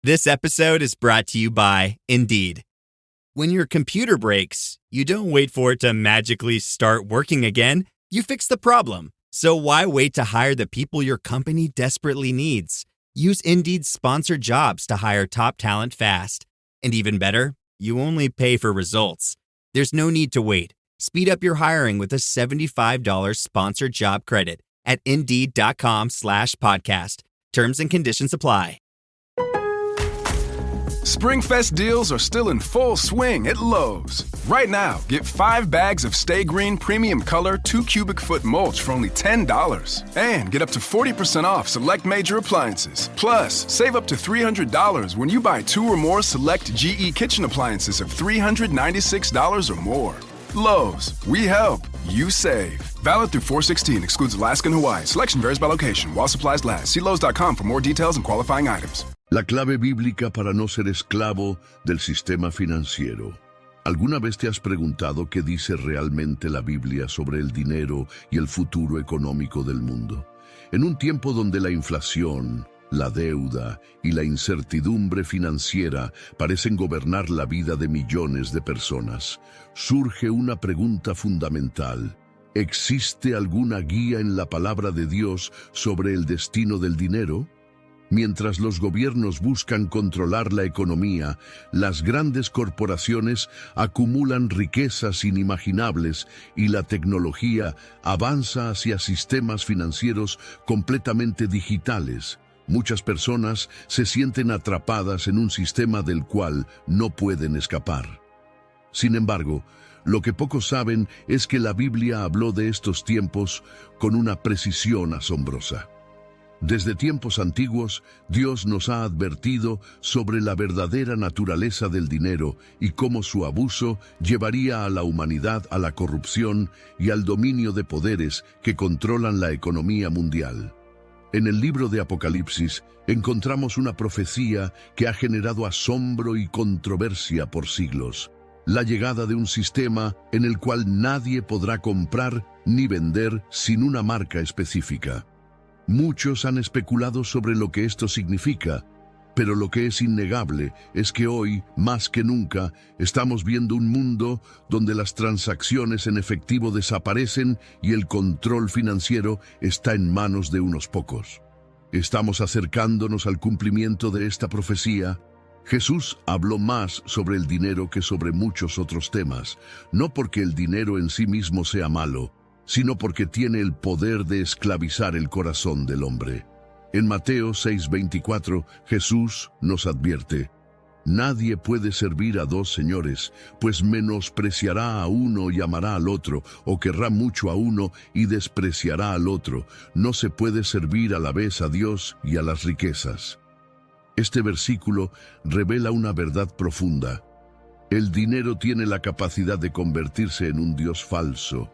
This episode is brought to you by Indeed. When your computer breaks, you don't wait for it to magically start working again. You fix the problem. So why wait to hire the people your company desperately needs? Use Indeed's sponsored jobs to hire top talent fast. And even better, you only pay for results. There's no need to wait. Speed up your hiring with a $75 sponsored job credit at Indeed.com/podcast. Terms and conditions apply. Springfest deals are still in full swing at Lowe's. Right now, get 5 bags of Stay Green Premium Color 2 cubic foot mulch for only $10. And get up to 40% off select major appliances. Plus, save up to $300 when you buy 2 or more select GE kitchen appliances of $396 or more. Lowe's, we help, you save. Valid through 4/16, excludes Alaska and Hawaii. Selection varies by location, while supplies last. See Lowe's.com for more details and qualifying items. La clave bíblica para no ser esclavo del sistema financiero. ¿Alguna vez te has preguntado qué dice realmente la Biblia sobre el dinero y el futuro económico del mundo? En un tiempo donde la inflación, la deuda y la incertidumbre financiera parecen gobernar la vida de millones de personas, surge una pregunta fundamental. ¿Existe alguna guía en la palabra de Dios sobre el destino del dinero? Mientras los gobiernos buscan controlar la economía, las grandes corporaciones acumulan riquezas inimaginables y la tecnología avanza hacia sistemas financieros completamente digitales. Muchas personas se sienten atrapadas en un sistema del cual no pueden escapar. Sin embargo, lo que pocos saben es que la Biblia habló de estos tiempos con una precisión asombrosa. Desde tiempos antiguos, Dios nos ha advertido sobre la verdadera naturaleza del dinero y cómo su abuso llevaría a la humanidad a la corrupción y al dominio de poderes que controlan la economía mundial. En el libro de Apocalipsis encontramos una profecía que ha generado asombro y controversia por siglos. La llegada de un sistema en el cual nadie podrá comprar ni vender sin una marca específica. Muchos han especulado sobre lo que esto significa, pero lo que es innegable es que hoy, más que nunca, estamos viendo un mundo donde las transacciones en efectivo desaparecen y el control financiero está en manos de unos pocos. Estamos acercándonos al cumplimiento de esta profecía. Jesús habló más sobre el dinero que sobre muchos otros temas, no porque el dinero en sí mismo sea malo, sino porque tiene el poder de esclavizar el corazón del hombre. En Mateo 6:24, Jesús nos advierte: nadie puede servir a 2 señores, pues menospreciará a uno y amará al otro, o querrá mucho a uno y despreciará al otro. No se puede servir a la vez a Dios y a las riquezas. Este versículo revela una verdad profunda. El dinero tiene la capacidad de convertirse en un Dios falso,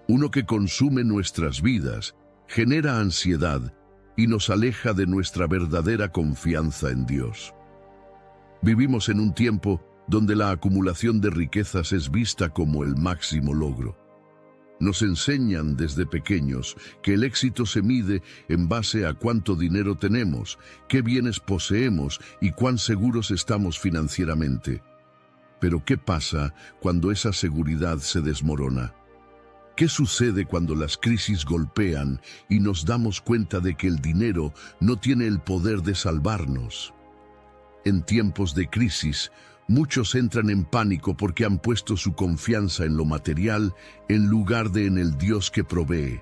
uno que consume nuestras vidas, genera ansiedad y nos aleja de nuestra verdadera confianza en Dios. Vivimos en un tiempo donde la acumulación de riquezas es vista como el máximo logro. Nos enseñan desde pequeños que el éxito se mide en base a cuánto dinero tenemos, qué bienes poseemos y cuán seguros estamos financieramente. Pero ¿qué pasa cuando esa seguridad se desmorona? ¿Qué sucede cuando las crisis golpean y nos damos cuenta de que el dinero no tiene el poder de salvarnos? En tiempos de crisis, muchos entran en pánico porque han puesto su confianza en lo material en lugar de en el Dios que provee.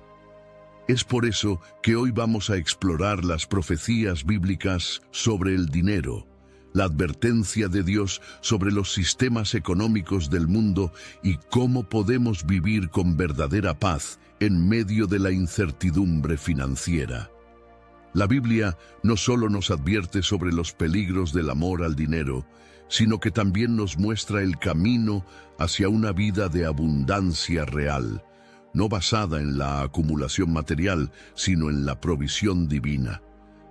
Es por eso que hoy vamos a explorar las profecías bíblicas sobre el dinero, la advertencia de Dios sobre los sistemas económicos del mundo y cómo podemos vivir con verdadera paz en medio de la incertidumbre financiera. La Biblia no solo nos advierte sobre los peligros del amor al dinero, sino que también nos muestra el camino hacia una vida de abundancia real, no basada en la acumulación material, sino en la provisión divina.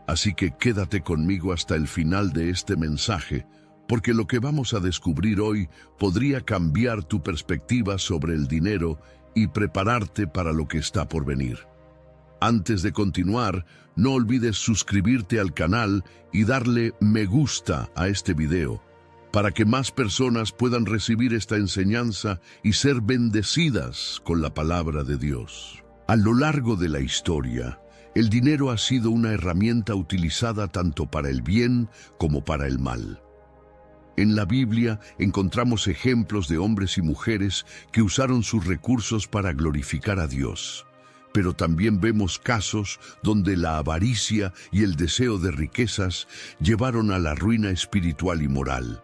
Así que quédate conmigo hasta el final de este mensaje, porque lo que vamos a descubrir hoy podría cambiar tu perspectiva sobre el dinero y prepararte para lo que está por venir. Antes de continuar, no olvides suscribirte al canal y darle me gusta a este video, para que más personas puedan recibir esta enseñanza y ser bendecidas con la palabra de Dios. A lo largo de la historia, el dinero ha sido una herramienta utilizada tanto para el bien como para el mal. En la Biblia encontramos ejemplos de hombres y mujeres que usaron sus recursos para glorificar a Dios. Pero también vemos casos donde la avaricia y el deseo de riquezas llevaron a la ruina espiritual y moral.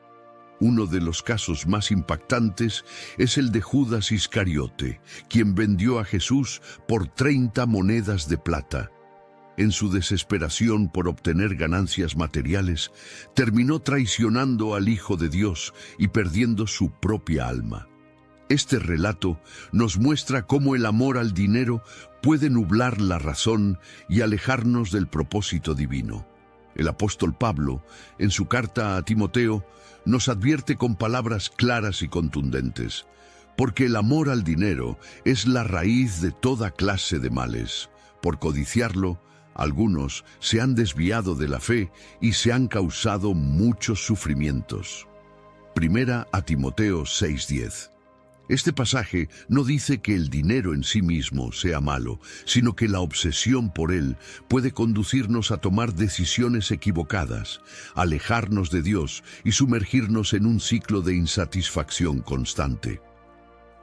Uno de los casos más impactantes es el de Judas Iscariote, quien vendió a Jesús por 30 monedas de plata. En su desesperación por obtener ganancias materiales, terminó traicionando al Hijo de Dios y perdiendo su propia alma. Este relato nos muestra cómo el amor al dinero puede nublar la razón y alejarnos del propósito divino. El apóstol Pablo, en su carta a Timoteo, nos advierte con palabras claras y contundentes, porque el amor al dinero es la raíz de toda clase de males. Por codiciarlo, algunos se han desviado de la fe y se han causado muchos sufrimientos. Primera a Timoteo 6:10. Este pasaje no dice que el dinero en sí mismo sea malo, sino que la obsesión por él puede conducirnos a tomar decisiones equivocadas, alejarnos de Dios y sumergirnos en un ciclo de insatisfacción constante.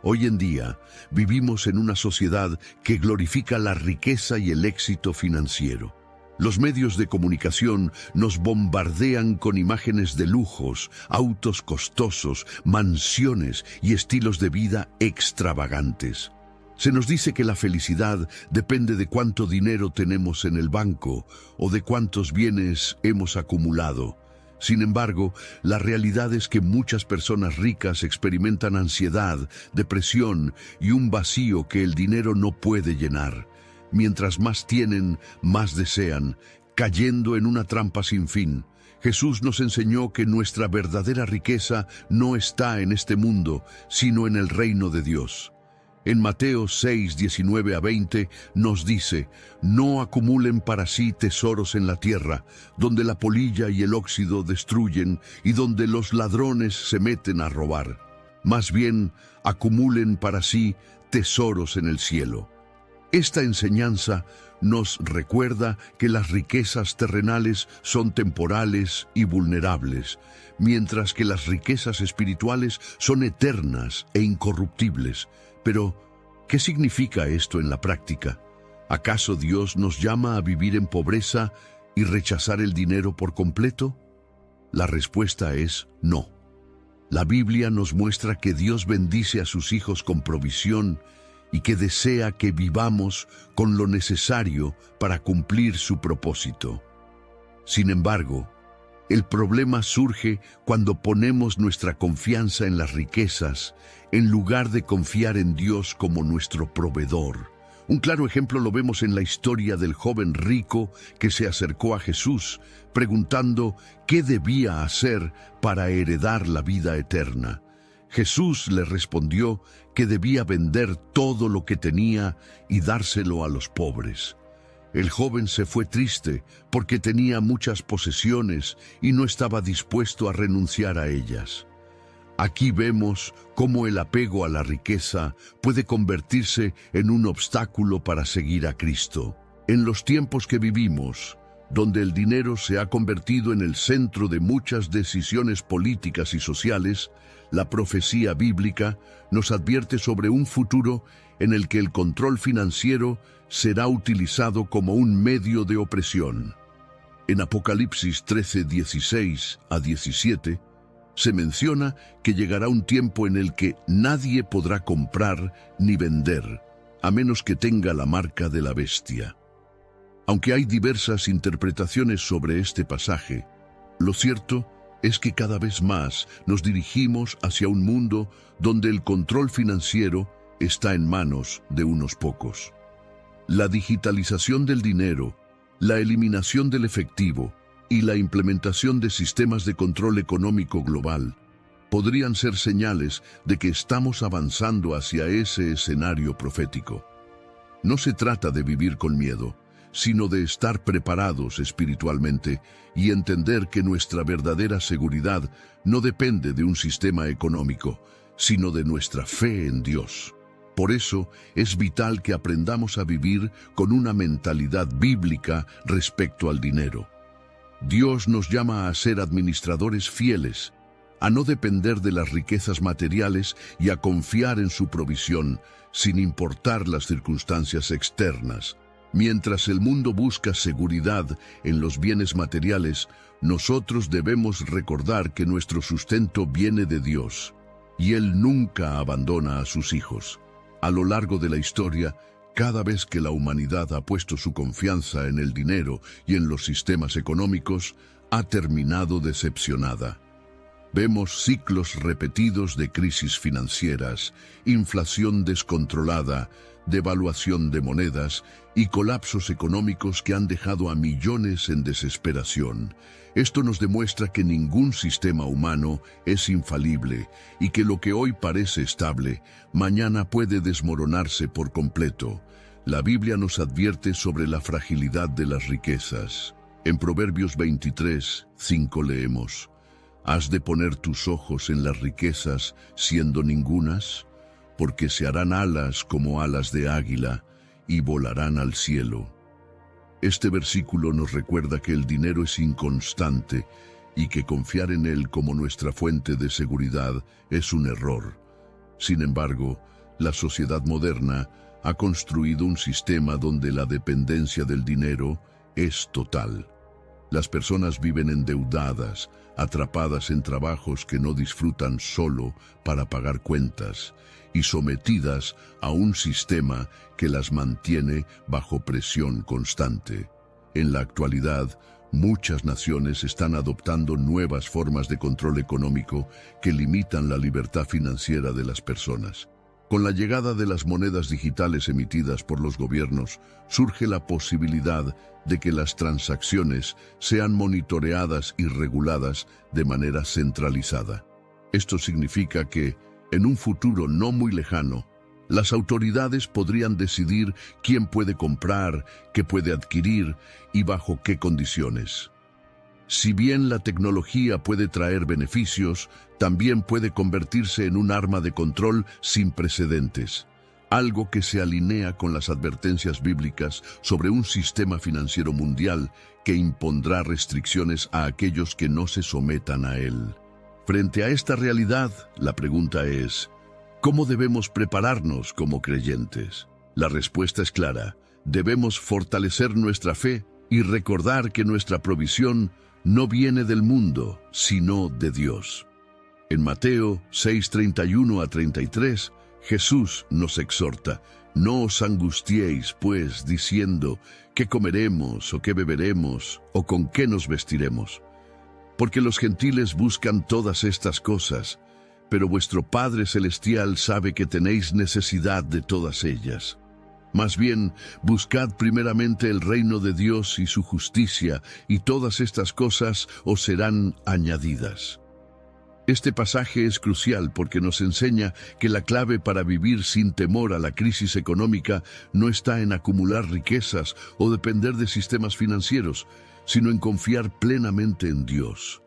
Hoy en día vivimos en una sociedad que glorifica la riqueza y el éxito financiero. Los medios de comunicación nos bombardean con imágenes de lujos, autos costosos, mansiones y estilos de vida extravagantes. Se nos dice que la felicidad depende de cuánto dinero tenemos en el banco o de cuántos bienes hemos acumulado. Sin embargo, la realidad es que muchas personas ricas experimentan ansiedad, depresión y un vacío que el dinero no puede llenar. Mientras más tienen, más desean, cayendo en una trampa sin fin. Jesús nos enseñó que nuestra verdadera riqueza no está en este mundo, sino en el reino de Dios. En Mateo 6:19-20 nos dice: «No acumulen para sí tesoros en la tierra, donde la polilla y el óxido destruyen y donde los ladrones se meten a robar. Más bien, acumulen para sí tesoros en el cielo». Esta enseñanza nos recuerda que las riquezas terrenales son temporales y vulnerables, mientras que las riquezas espirituales son eternas e incorruptibles. Pero, ¿qué significa esto en la práctica? ¿Acaso Dios nos llama a vivir en pobreza y rechazar el dinero por completo? La respuesta es no. La Biblia nos muestra que Dios bendice a sus hijos con provisión y que desea que vivamos con lo necesario para cumplir su propósito. Sin embargo, el problema surge cuando ponemos nuestra confianza en las riquezas en lugar de confiar en Dios como nuestro proveedor. Un claro ejemplo lo vemos en la historia del joven rico que se acercó a Jesús preguntando qué debía hacer para heredar la vida eterna. Jesús le respondió que debía vender todo lo que tenía y dárselo a los pobres. El joven se fue triste porque tenía muchas posesiones y no estaba dispuesto a renunciar a ellas. Aquí vemos cómo el apego a la riqueza puede convertirse en un obstáculo para seguir a Cristo. En los tiempos que vivimos, donde el dinero se ha convertido en el centro de muchas decisiones políticas y sociales, la profecía bíblica nos advierte sobre un futuro en el que el control financiero será utilizado como un medio de opresión. En Apocalipsis 13:16-17 se menciona que llegará un tiempo en el que nadie podrá comprar ni vender, a menos que tenga la marca de la bestia. Aunque hay diversas interpretaciones sobre este pasaje, lo cierto es que cada vez más nos dirigimos hacia un mundo donde el control financiero está en manos de unos pocos. La digitalización del dinero, la eliminación del efectivo y la implementación de sistemas de control económico global podrían ser señales de que estamos avanzando hacia ese escenario profético. No se trata de vivir con miedo, sino de estar preparados espiritualmente y entender que nuestra verdadera seguridad no depende de un sistema económico, sino de nuestra fe en Dios. Por eso es vital que aprendamos a vivir con una mentalidad bíblica respecto al dinero. Dios nos llama a ser administradores fieles, a no depender de las riquezas materiales y a confiar en su provisión, sin importar las circunstancias externas. Mientras el mundo busca seguridad en los bienes materiales, nosotros debemos recordar que nuestro sustento viene de Dios, y Él nunca abandona a sus hijos. A lo largo de la historia, cada vez que la humanidad ha puesto su confianza en el dinero y en los sistemas económicos, ha terminado decepcionada. Vemos ciclos repetidos de crisis financieras, inflación descontrolada, devaluación de monedas y colapsos económicos que han dejado a millones en desesperación. Esto nos demuestra que ningún sistema humano es infalible y que lo que hoy parece estable, mañana puede desmoronarse por completo. La Biblia nos advierte sobre la fragilidad de las riquezas. En Proverbios 23:5 leemos: «Has de poner tus ojos en las riquezas, siendo ningunas, porque se harán alas como alas de águila y volarán al cielo». Este versículo nos recuerda que el dinero es inconstante y que confiar en él como nuestra fuente de seguridad es un error. Sin embargo, la sociedad moderna ha construido un sistema donde la dependencia del dinero es total. Las personas viven endeudadas, atrapadas en trabajos que no disfrutan solo para pagar cuentas y sometidas a un sistema que las mantiene bajo presión constante. En la actualidad, muchas naciones están adoptando nuevas formas de control económico que limitan la libertad financiera de las personas. Con la llegada de las monedas digitales emitidas por los gobiernos, surge la posibilidad de que las transacciones sean monitoreadas y reguladas de manera centralizada. Esto significa que, en un futuro no muy lejano, las autoridades podrían decidir quién puede comprar, qué puede adquirir y bajo qué condiciones. Si bien la tecnología puede traer beneficios, también puede convertirse en un arma de control sin precedentes, algo que se alinea con las advertencias bíblicas sobre un sistema financiero mundial que impondrá restricciones a aquellos que no se sometan a él. Frente a esta realidad, la pregunta es: ¿cómo debemos prepararnos como creyentes? La respuesta es clara: debemos fortalecer nuestra fe y recordar que nuestra provisión no viene del mundo, sino de Dios. En Mateo 6:31-33, Jesús nos exhorta: «No os angustiéis, pues, diciendo, ¿qué comeremos, o qué beberemos, o con qué nos vestiremos? Porque los gentiles buscan todas estas cosas, pero vuestro Padre Celestial sabe que tenéis necesidad de todas ellas. Más bien, buscad primeramente el reino de Dios y su justicia, y todas estas cosas os serán añadidas». Este pasaje es crucial porque nos enseña que la clave para vivir sin temor a la crisis económica no está en acumular riquezas o depender de sistemas financieros, sino en confiar plenamente en Dios.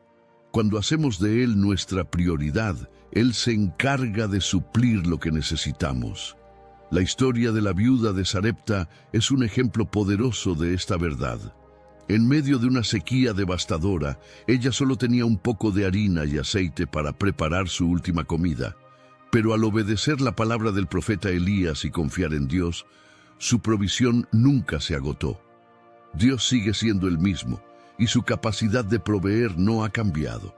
Cuando hacemos de Él nuestra prioridad, Él se encarga de suplir lo que necesitamos. La historia de la viuda de Sarepta es un ejemplo poderoso de esta verdad. En medio de una sequía devastadora, ella solo tenía un poco de harina y aceite para preparar su última comida. Pero al obedecer la palabra del profeta Elías y confiar en Dios, su provisión nunca se agotó. Dios sigue siendo el mismo, y su capacidad de proveer no ha cambiado.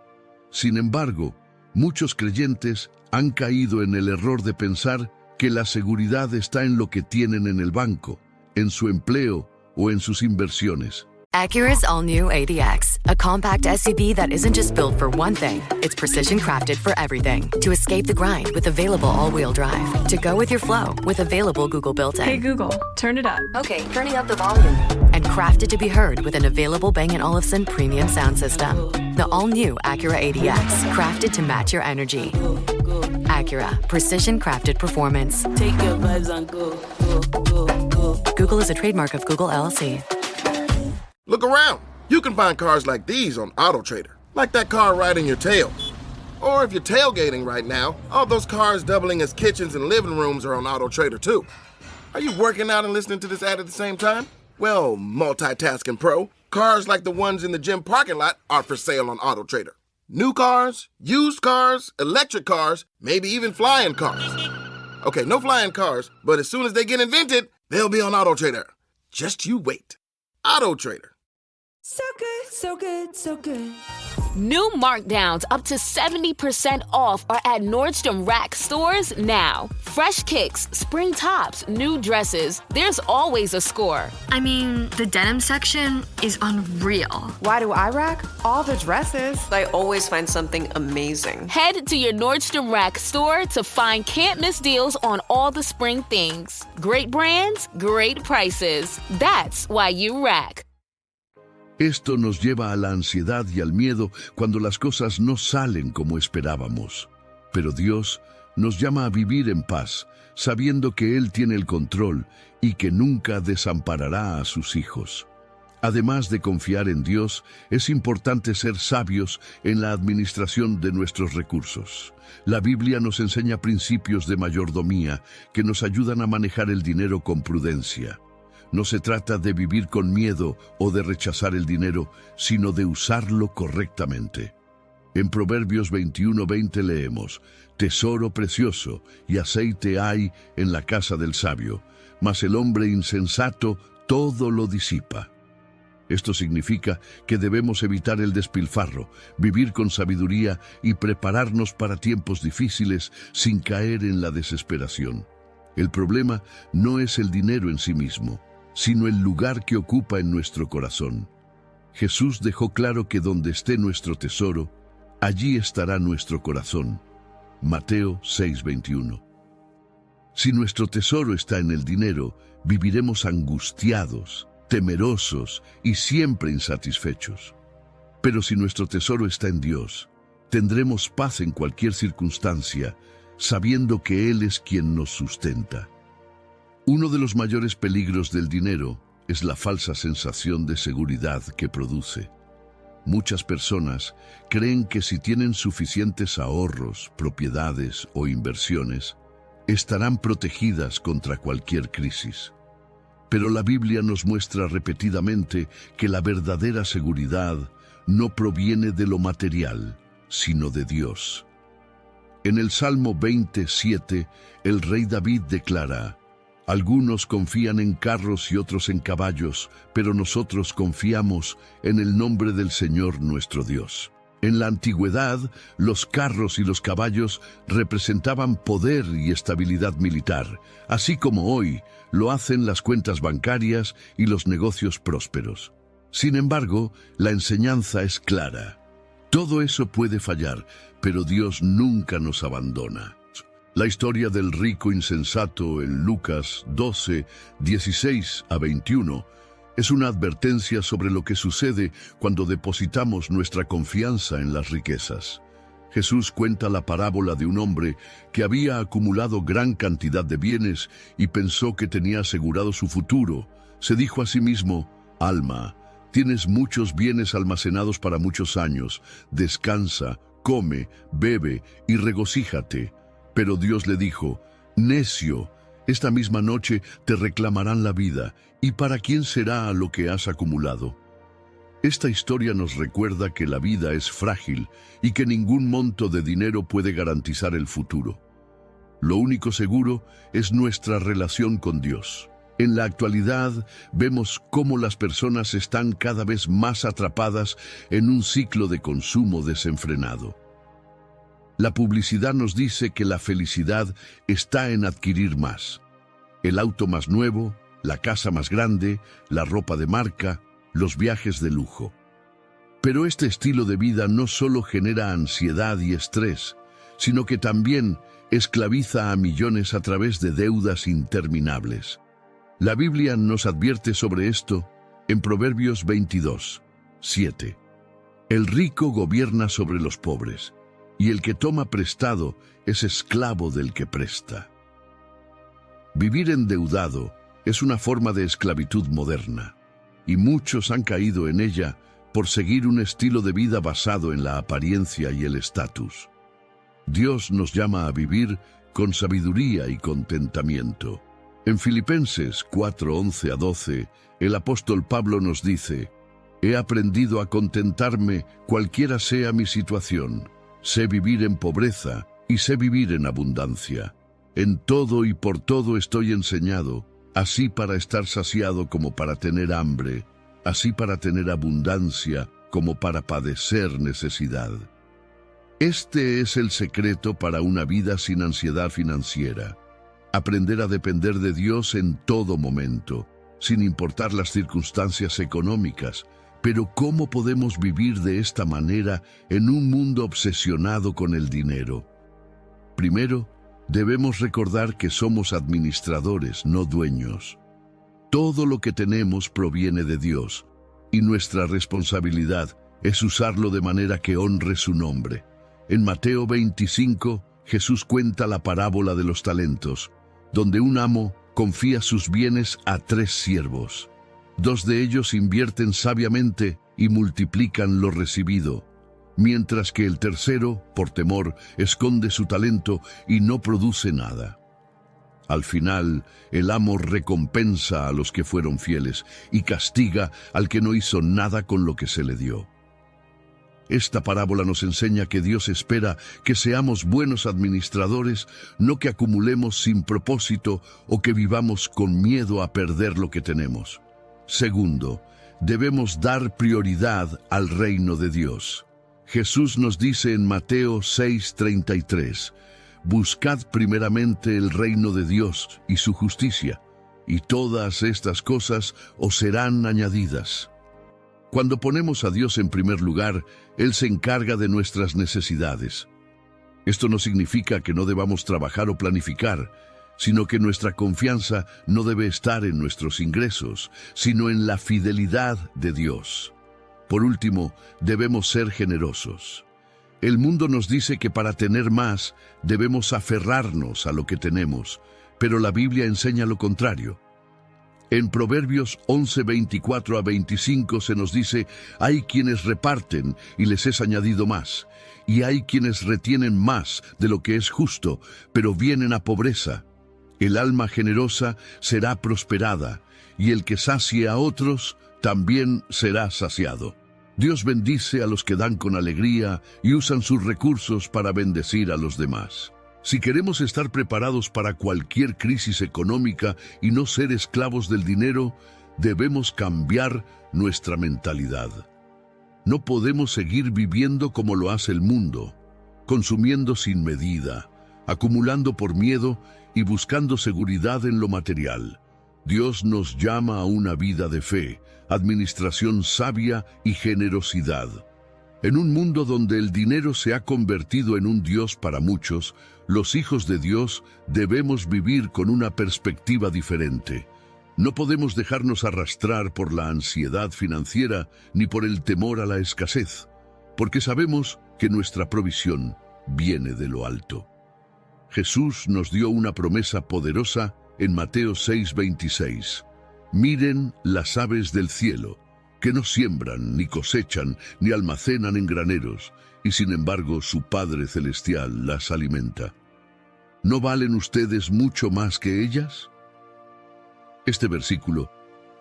Sin embargo, muchos creyentes han caído en el error de pensar que la seguridad está en lo que tienen en el banco, en su empleo o en sus inversiones. Acura's all-new ADX, a compact SUV that isn't just built for one thing, it's precision-crafted for everything. To escape the grind with available all-wheel drive. To go with your flow with available Google built-in. Hey Google, turn it up. Okay, turning up the volume. And crafted to be heard with an available Bang & Olufsen premium sound system. The all-new Acura ADX, crafted to match your energy. Acura, precision-crafted performance. Take your vibes and go. Google is a trademark of Google LLC. Look around. You can find cars like these on AutoTrader, like that car riding your tail. Or if you're tailgating right now, all those cars doubling as kitchens and living rooms are on AutoTrader too. Are you working out and listening to this ad at the same time? Well, multitasking pro, cars like the ones in the gym parking lot are for sale on AutoTrader. New cars, used cars, electric cars, maybe even flying cars. Okay, no flying cars, but as soon as they get invented, they'll be on AutoTrader. Just you wait. AutoTrader. So good, so good, so good. New markdowns up to 70% off are at Nordstrom Rack stores now. Fresh kicks, spring tops, new dresses. There's always a score. I mean, the denim section is unreal. Why do I rack? All the dresses. I always find something amazing. Head to your Nordstrom Rack store to find can't-miss deals on all the spring things. Great brands, great prices. That's why you rack. Esto nos lleva a la ansiedad y al miedo cuando las cosas no salen como esperábamos. Pero Dios nos llama a vivir en paz, sabiendo que Él tiene el control y que nunca desamparará a sus hijos. Además de confiar en Dios, es importante ser sabios en la administración de nuestros recursos. La Biblia nos enseña principios de mayordomía que nos ayudan a manejar el dinero con prudencia. No se trata de vivir con miedo o de rechazar el dinero, sino de usarlo correctamente. En Proverbios 21:20 leemos: «Tesoro precioso y aceite hay en la casa del sabio, mas el hombre insensato todo lo disipa». Esto significa que debemos evitar el despilfarro, vivir con sabiduría y prepararnos para tiempos difíciles sin caer en la desesperación. El problema no es el dinero en sí mismo, sino el lugar que ocupa en nuestro corazón. Jesús dejó claro que donde esté nuestro tesoro, allí estará nuestro corazón. Mateo 6:21. Si nuestro tesoro está en el dinero, viviremos angustiados, temerosos y siempre insatisfechos. Pero si nuestro tesoro está en Dios, tendremos paz en cualquier circunstancia, sabiendo que Él es quien nos sustenta. Uno de los mayores peligros del dinero es la falsa sensación de seguridad que produce. Muchas personas creen que si tienen suficientes ahorros, propiedades o inversiones, estarán protegidas contra cualquier crisis. Pero la Biblia nos muestra repetidamente que la verdadera seguridad no proviene de lo material, sino de Dios. En el Salmo 27, el rey David declara: «Algunos confían en carros y otros en caballos, pero nosotros confiamos en el nombre del Señor nuestro Dios». En la antigüedad, los carros y los caballos representaban poder y estabilidad militar, así como hoy lo hacen las cuentas bancarias y los negocios prósperos. Sin embargo, la enseñanza es clara. Todo eso puede fallar, pero Dios nunca nos abandona. La historia del rico insensato en Lucas 12, 16 a 21 es una advertencia sobre lo que sucede cuando depositamos nuestra confianza en las riquezas. Jesús cuenta la parábola de un hombre que había acumulado gran cantidad de bienes y pensó que tenía asegurado su futuro. Se dijo a sí mismo: «Alma, tienes muchos bienes almacenados para muchos años. Descansa, come, bebe y regocíjate». Pero Dios le dijo: «Necio, esta misma noche te reclamarán la vida, ¿y para quién será lo que has acumulado?». Esta historia nos recuerda que la vida es frágil y que ningún monto de dinero puede garantizar el futuro. Lo único seguro es nuestra relación con Dios. En la actualidad vemos cómo las personas están cada vez más atrapadas en un ciclo de consumo desenfrenado. La publicidad nos dice que la felicidad está en adquirir más. El auto más nuevo, la casa más grande, la ropa de marca, los viajes de lujo. Pero este estilo de vida no solo genera ansiedad y estrés, sino que también esclaviza a millones a través de deudas interminables. La Biblia nos advierte sobre esto en Proverbios 22, 7. El rico gobierna sobre los pobres, y el que toma prestado es esclavo del que presta. Vivir endeudado es una forma de esclavitud moderna, y muchos han caído en ella por seguir un estilo de vida basado en la apariencia y el estatus. Dios nos llama a vivir con sabiduría y contentamiento. En Filipenses 4:11-12, el apóstol Pablo nos dice: «He aprendido a contentarme cualquiera sea mi situación. Sé vivir en pobreza y sé vivir en abundancia. En todo y por todo estoy enseñado, así para estar saciado como para tener hambre, así para tener abundancia como para padecer necesidad». Este es el secreto para una vida sin ansiedad financiera. Aprender a depender de Dios en todo momento, sin importar las circunstancias económicas. Pero ¿cómo podemos vivir de esta manera en un mundo obsesionado con el dinero? Primero, debemos recordar que somos administradores, no dueños. Todo lo que tenemos proviene de Dios, y nuestra responsabilidad es usarlo de manera que honre su nombre. En Mateo 25, Jesús cuenta la parábola de los talentos, donde un amo confía sus bienes a 3 siervos. 2 de ellos invierten sabiamente y multiplican lo recibido, mientras que el tercero, por temor, esconde su talento y no produce nada. Al final, el amo recompensa a los que fueron fieles y castiga al que no hizo nada con lo que se le dio. Esta parábola nos enseña que Dios espera que seamos buenos administradores, no que acumulemos sin propósito o que vivamos con miedo a perder lo que tenemos. Segundo, debemos dar prioridad al reino de Dios. Jesús nos dice en Mateo 6:33, «Buscad primeramente el reino de Dios y su justicia, y todas estas cosas os serán añadidas». Cuando ponemos a Dios en primer lugar, Él se encarga de nuestras necesidades. Esto no significa que no debamos trabajar o planificar, sino que nuestra confianza no debe estar en nuestros ingresos, sino en la fidelidad de Dios. Por último, debemos ser generosos. El mundo nos dice que para tener más, debemos aferrarnos a lo que tenemos, pero la Biblia enseña lo contrario. En Proverbios 11:24-25 se nos dice: «Hay quienes reparten y les es añadido más, y hay quienes retienen más de lo que es justo, pero vienen a pobreza. El alma generosa será prosperada, y el que sacie a otros también será saciado». Dios bendice a los que dan con alegría y usan sus recursos para bendecir a los demás. Si queremos estar preparados para cualquier crisis económica y no ser esclavos del dinero, debemos cambiar nuestra mentalidad. No podemos seguir viviendo como lo hace el mundo, consumiendo sin medida, acumulando por miedo y buscando seguridad en lo material. Dios nos llama a una vida de fe, administración sabia y generosidad. En un mundo donde el dinero se ha convertido en un Dios para muchos, los hijos de Dios debemos vivir con una perspectiva diferente. No podemos dejarnos arrastrar por la ansiedad financiera ni por el temor a la escasez, porque sabemos que nuestra provisión viene de lo alto. Jesús nos dio una promesa poderosa en Mateo 6:26. «Miren las aves del cielo, que no siembran, ni cosechan, ni almacenan en graneros, y sin embargo su Padre Celestial las alimenta. ¿No valen ustedes mucho más que ellas?». Este versículo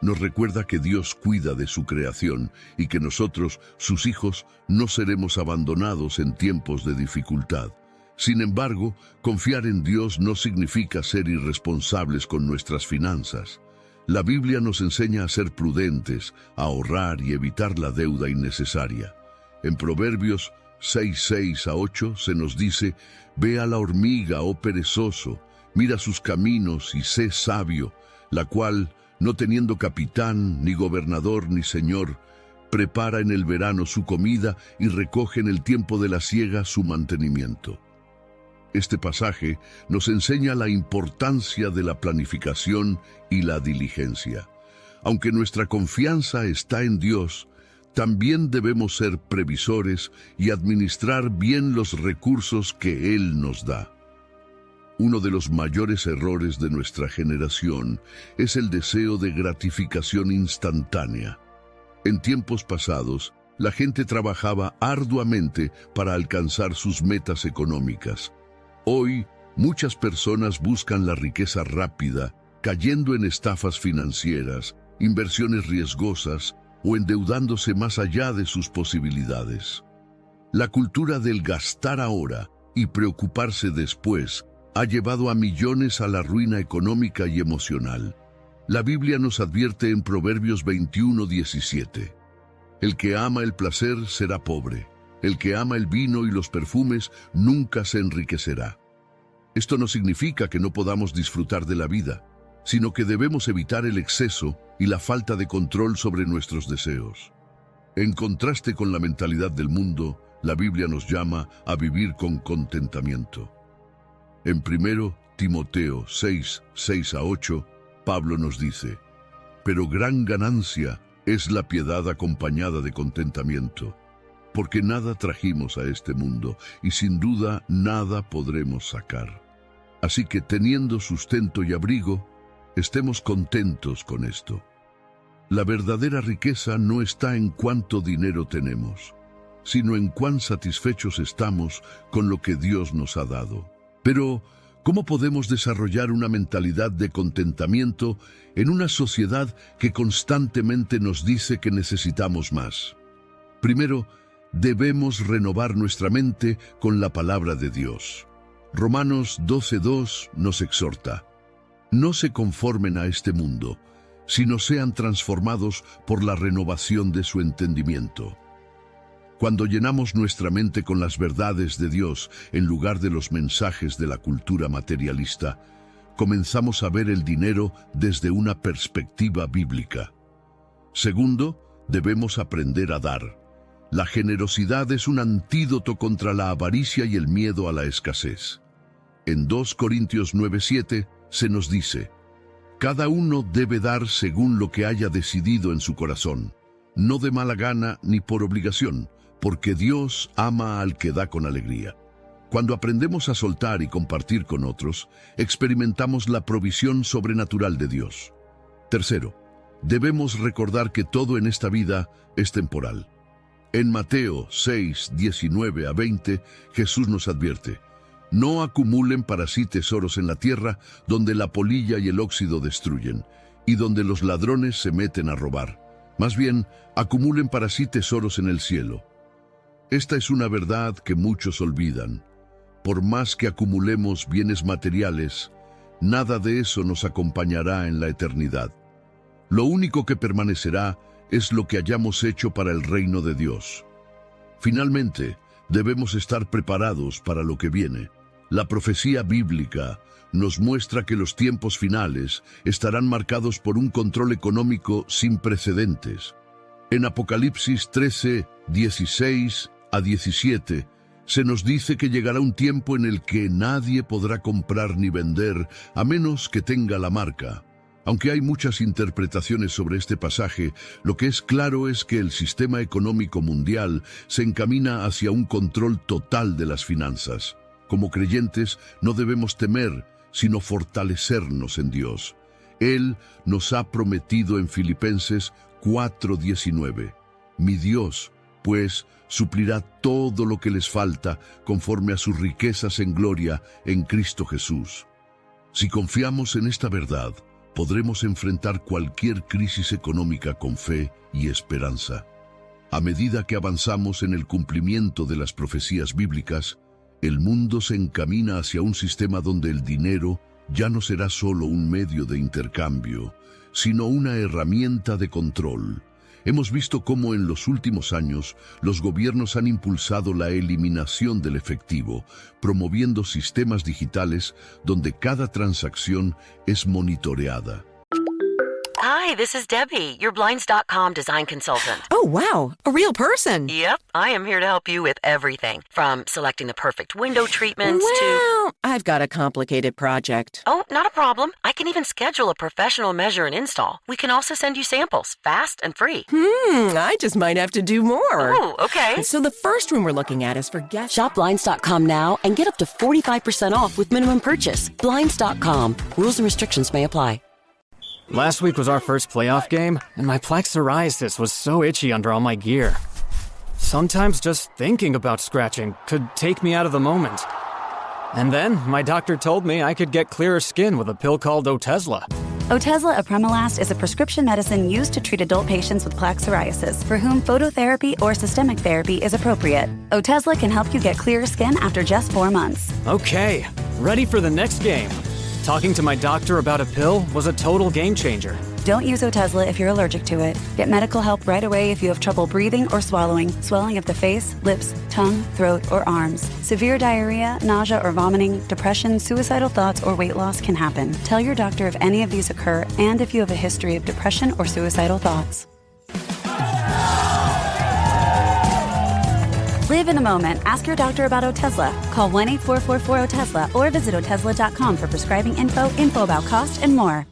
nos recuerda que Dios cuida de su creación y que nosotros, sus hijos, no seremos abandonados en tiempos de dificultad. Sin embargo, confiar en Dios no significa ser irresponsables con nuestras finanzas. La Biblia nos enseña a ser prudentes, a ahorrar y evitar la deuda innecesaria. En Proverbios 6:6-8 se nos dice: «Ve a la hormiga, oh perezoso, mira sus caminos y sé sabio, la cual, no teniendo capitán, ni gobernador, ni señor, prepara en el verano su comida y recoge en el tiempo de la siega su mantenimiento». Este pasaje nos enseña la importancia de la planificación y la diligencia. Aunque nuestra confianza está en Dios, también debemos ser previsores y administrar bien los recursos que Él nos da. Uno de los mayores errores de nuestra generación es el deseo de gratificación instantánea. En tiempos pasados, la gente trabajaba arduamente para alcanzar sus metas económicas. Hoy, muchas personas buscan la riqueza rápida, cayendo en estafas financieras, inversiones riesgosas o endeudándose más allá de sus posibilidades. La cultura del gastar ahora y preocuparse después ha llevado a millones a la ruina económica y emocional. La Biblia nos advierte en Proverbios 21:17. El que ama el placer será pobre. El que ama el vino y los perfumes nunca se enriquecerá. Esto no significa que no podamos disfrutar de la vida, sino que debemos evitar el exceso y la falta de control sobre nuestros deseos. En contraste con la mentalidad del mundo, la Biblia nos llama a vivir con contentamiento. En 1 Timoteo 6:6-8, Pablo nos dice: «Pero gran ganancia es la piedad acompañada de contentamiento, porque nada trajimos a este mundo y sin duda nada podremos sacar. Así que teniendo sustento y abrigo, estemos contentos con esto». La verdadera riqueza no está en cuánto dinero tenemos, sino en cuán satisfechos estamos con lo que Dios nos ha dado. Pero, ¿cómo podemos desarrollar una mentalidad de contentamiento en una sociedad que constantemente nos dice que necesitamos más? Primero, debemos renovar nuestra mente con la palabra de Dios. Romanos 12:2 nos exhorta: «No se conformen a este mundo, sino sean transformados por la renovación de su entendimiento». Cuando llenamos nuestra mente con las verdades de Dios en lugar de los mensajes de la cultura materialista, comenzamos a ver el dinero desde una perspectiva bíblica. Segundo, debemos aprender a dar. La generosidad es un antídoto contra la avaricia y el miedo a la escasez. En 2 Corintios 9:7 se nos dice: «Cada uno debe dar según lo que haya decidido en su corazón, no de mala gana ni por obligación, porque Dios ama al que da con alegría». Cuando aprendemos a soltar y compartir con otros, experimentamos la provisión sobrenatural de Dios. Tercero, debemos recordar que todo en esta vida es temporal. En Mateo 6:19-20, Jesús nos advierte: «No acumulen para sí tesoros en la tierra, donde la polilla y el óxido destruyen, y donde los ladrones se meten a robar. Más bien, acumulen para sí tesoros en el cielo». Esta es una verdad que muchos olvidan. Por más que acumulemos bienes materiales, nada de eso nos acompañará en la eternidad. Lo único que permanecerá es lo que hayamos hecho para el reino de Dios. Finalmente, debemos estar preparados para lo que viene. La profecía bíblica nos muestra que los tiempos finales estarán marcados por un control económico sin precedentes. En Apocalipsis 13:16-17, se nos dice que llegará un tiempo en el que nadie podrá comprar ni vender a menos que tenga la marca. Aunque hay muchas interpretaciones sobre este pasaje, lo que es claro es que el sistema económico mundial se encamina hacia un control total de las finanzas. Como creyentes, no debemos temer, sino fortalecernos en Dios. Él nos ha prometido en Filipenses 4:19: «Mi Dios, pues, suplirá todo lo que les falta conforme a sus riquezas en gloria en Cristo Jesús». Si confiamos en esta verdad, podremos enfrentar cualquier crisis económica con fe y esperanza. A medida que avanzamos en el cumplimiento de las profecías bíblicas, el mundo se encamina hacia un sistema donde el dinero ya no será solo un medio de intercambio, sino una herramienta de control. Hemos visto cómo en los últimos años los gobiernos han impulsado la eliminación del efectivo, promoviendo sistemas digitales donde cada transacción es monitoreada. Hi, Hi, this is Debbie, your Blinds.com design consultant. Oh, wow. A real person. Yep, I am here to help you with everything, from selecting the perfect window treatments to... Well, I've got a complicated project. Oh, not a problem. I can even schedule a professional measure and install. We can also send you samples, fast and free. I just might have to do more. Oh, okay. So the first room we're looking at is for guests. Shop Blinds.com now and get up to 45% off with minimum purchase. Blinds.com. Rules and restrictions may apply. Last week was our first playoff game, and my plaque psoriasis was so itchy under all my gear. Sometimes just thinking about scratching could take me out of the moment. And then my doctor told me I could get clearer skin with a pill called Otezla. Otezla apremilast is a prescription medicine used to treat adult patients with plaque psoriasis for whom phototherapy or systemic therapy is appropriate. Otezla can help you get clearer skin after just 4 months. Okay, ready for the next game. Talking to my doctor about a pill was a total game changer. Don't use Otezla if you're allergic to it. Get medical help right away if you have trouble breathing or swallowing, swelling of the face, lips, tongue, throat, or arms. Severe diarrhea, nausea or vomiting, depression, suicidal thoughts, or weight loss can happen. Tell your doctor if any of these occur and if you have a history of depression or suicidal thoughts. Live in a moment. Ask your doctor about Otezla. Call 1-844-4-OTEZLA or visit Otezla.com for prescribing info about cost, and more.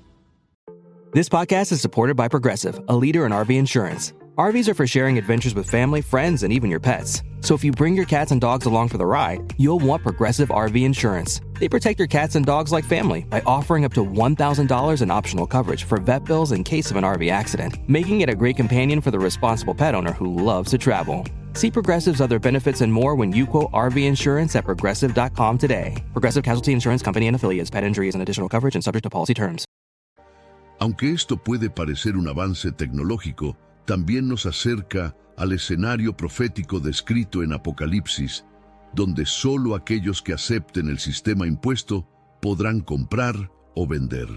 This podcast is supported by Progressive, a leader in RV insurance. RVs are for sharing adventures with family, friends, and even your pets. So if you bring your cats and dogs along for the ride, you'll want Progressive RV insurance. They protect your cats and dogs like family by offering up to $1,000 in optional coverage for vet bills in case of an RV accident, making it a great companion for the responsible pet owner who loves to travel. See Progressive's other benefits and more when you quote RV insurance at Progressive.com today. Progressive Casualty Insurance Company and affiliates. Pet injuries and additional coverage and subject to policy terms. Aunque esto puede parecer un avance tecnológico, también nos acerca al escenario profético descrito en Apocalipsis, donde solo aquellos que acepten el sistema impuesto podrán comprar o vender.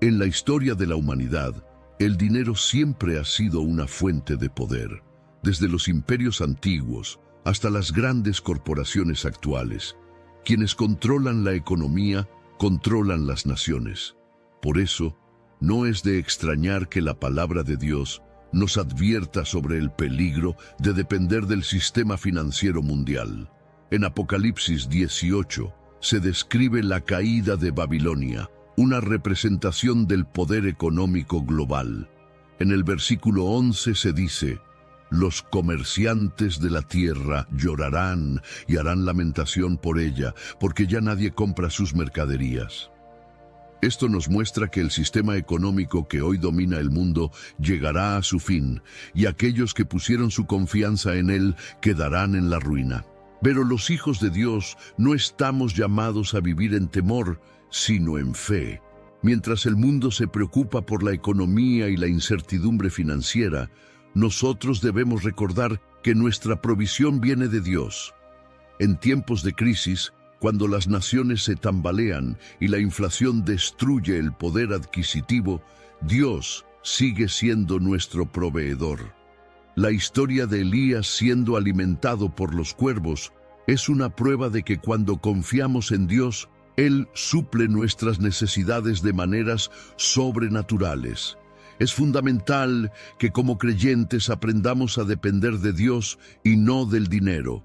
En la historia de la humanidad, el dinero siempre ha sido una fuente de poder. Desde los imperios antiguos hasta las grandes corporaciones actuales, quienes controlan la economía, controlan las naciones. Por eso, no es de extrañar que la palabra de Dios nos advierta sobre el peligro de depender del sistema financiero mundial. En Apocalipsis 18 se describe la caída de Babilonia, una representación del poder económico global. En el versículo 11 se dice: los comerciantes de la tierra llorarán y harán lamentación por ella, porque ya nadie compra sus mercaderías. Esto nos muestra que el sistema económico que hoy domina el mundo llegará a su fin, y aquellos que pusieron su confianza en él quedarán en la ruina. Pero los hijos de Dios no estamos llamados a vivir en temor, sino en fe. Mientras el mundo se preocupa por la economía y la incertidumbre financiera, nosotros debemos recordar que nuestra provisión viene de Dios. En tiempos de crisis, cuando las naciones se tambalean y la inflación destruye el poder adquisitivo, Dios sigue siendo nuestro proveedor. La historia de Elías siendo alimentado por los cuervos es una prueba de que cuando confiamos en Dios, Él suple nuestras necesidades de maneras sobrenaturales. Es fundamental que como creyentes aprendamos a depender de Dios y no del dinero.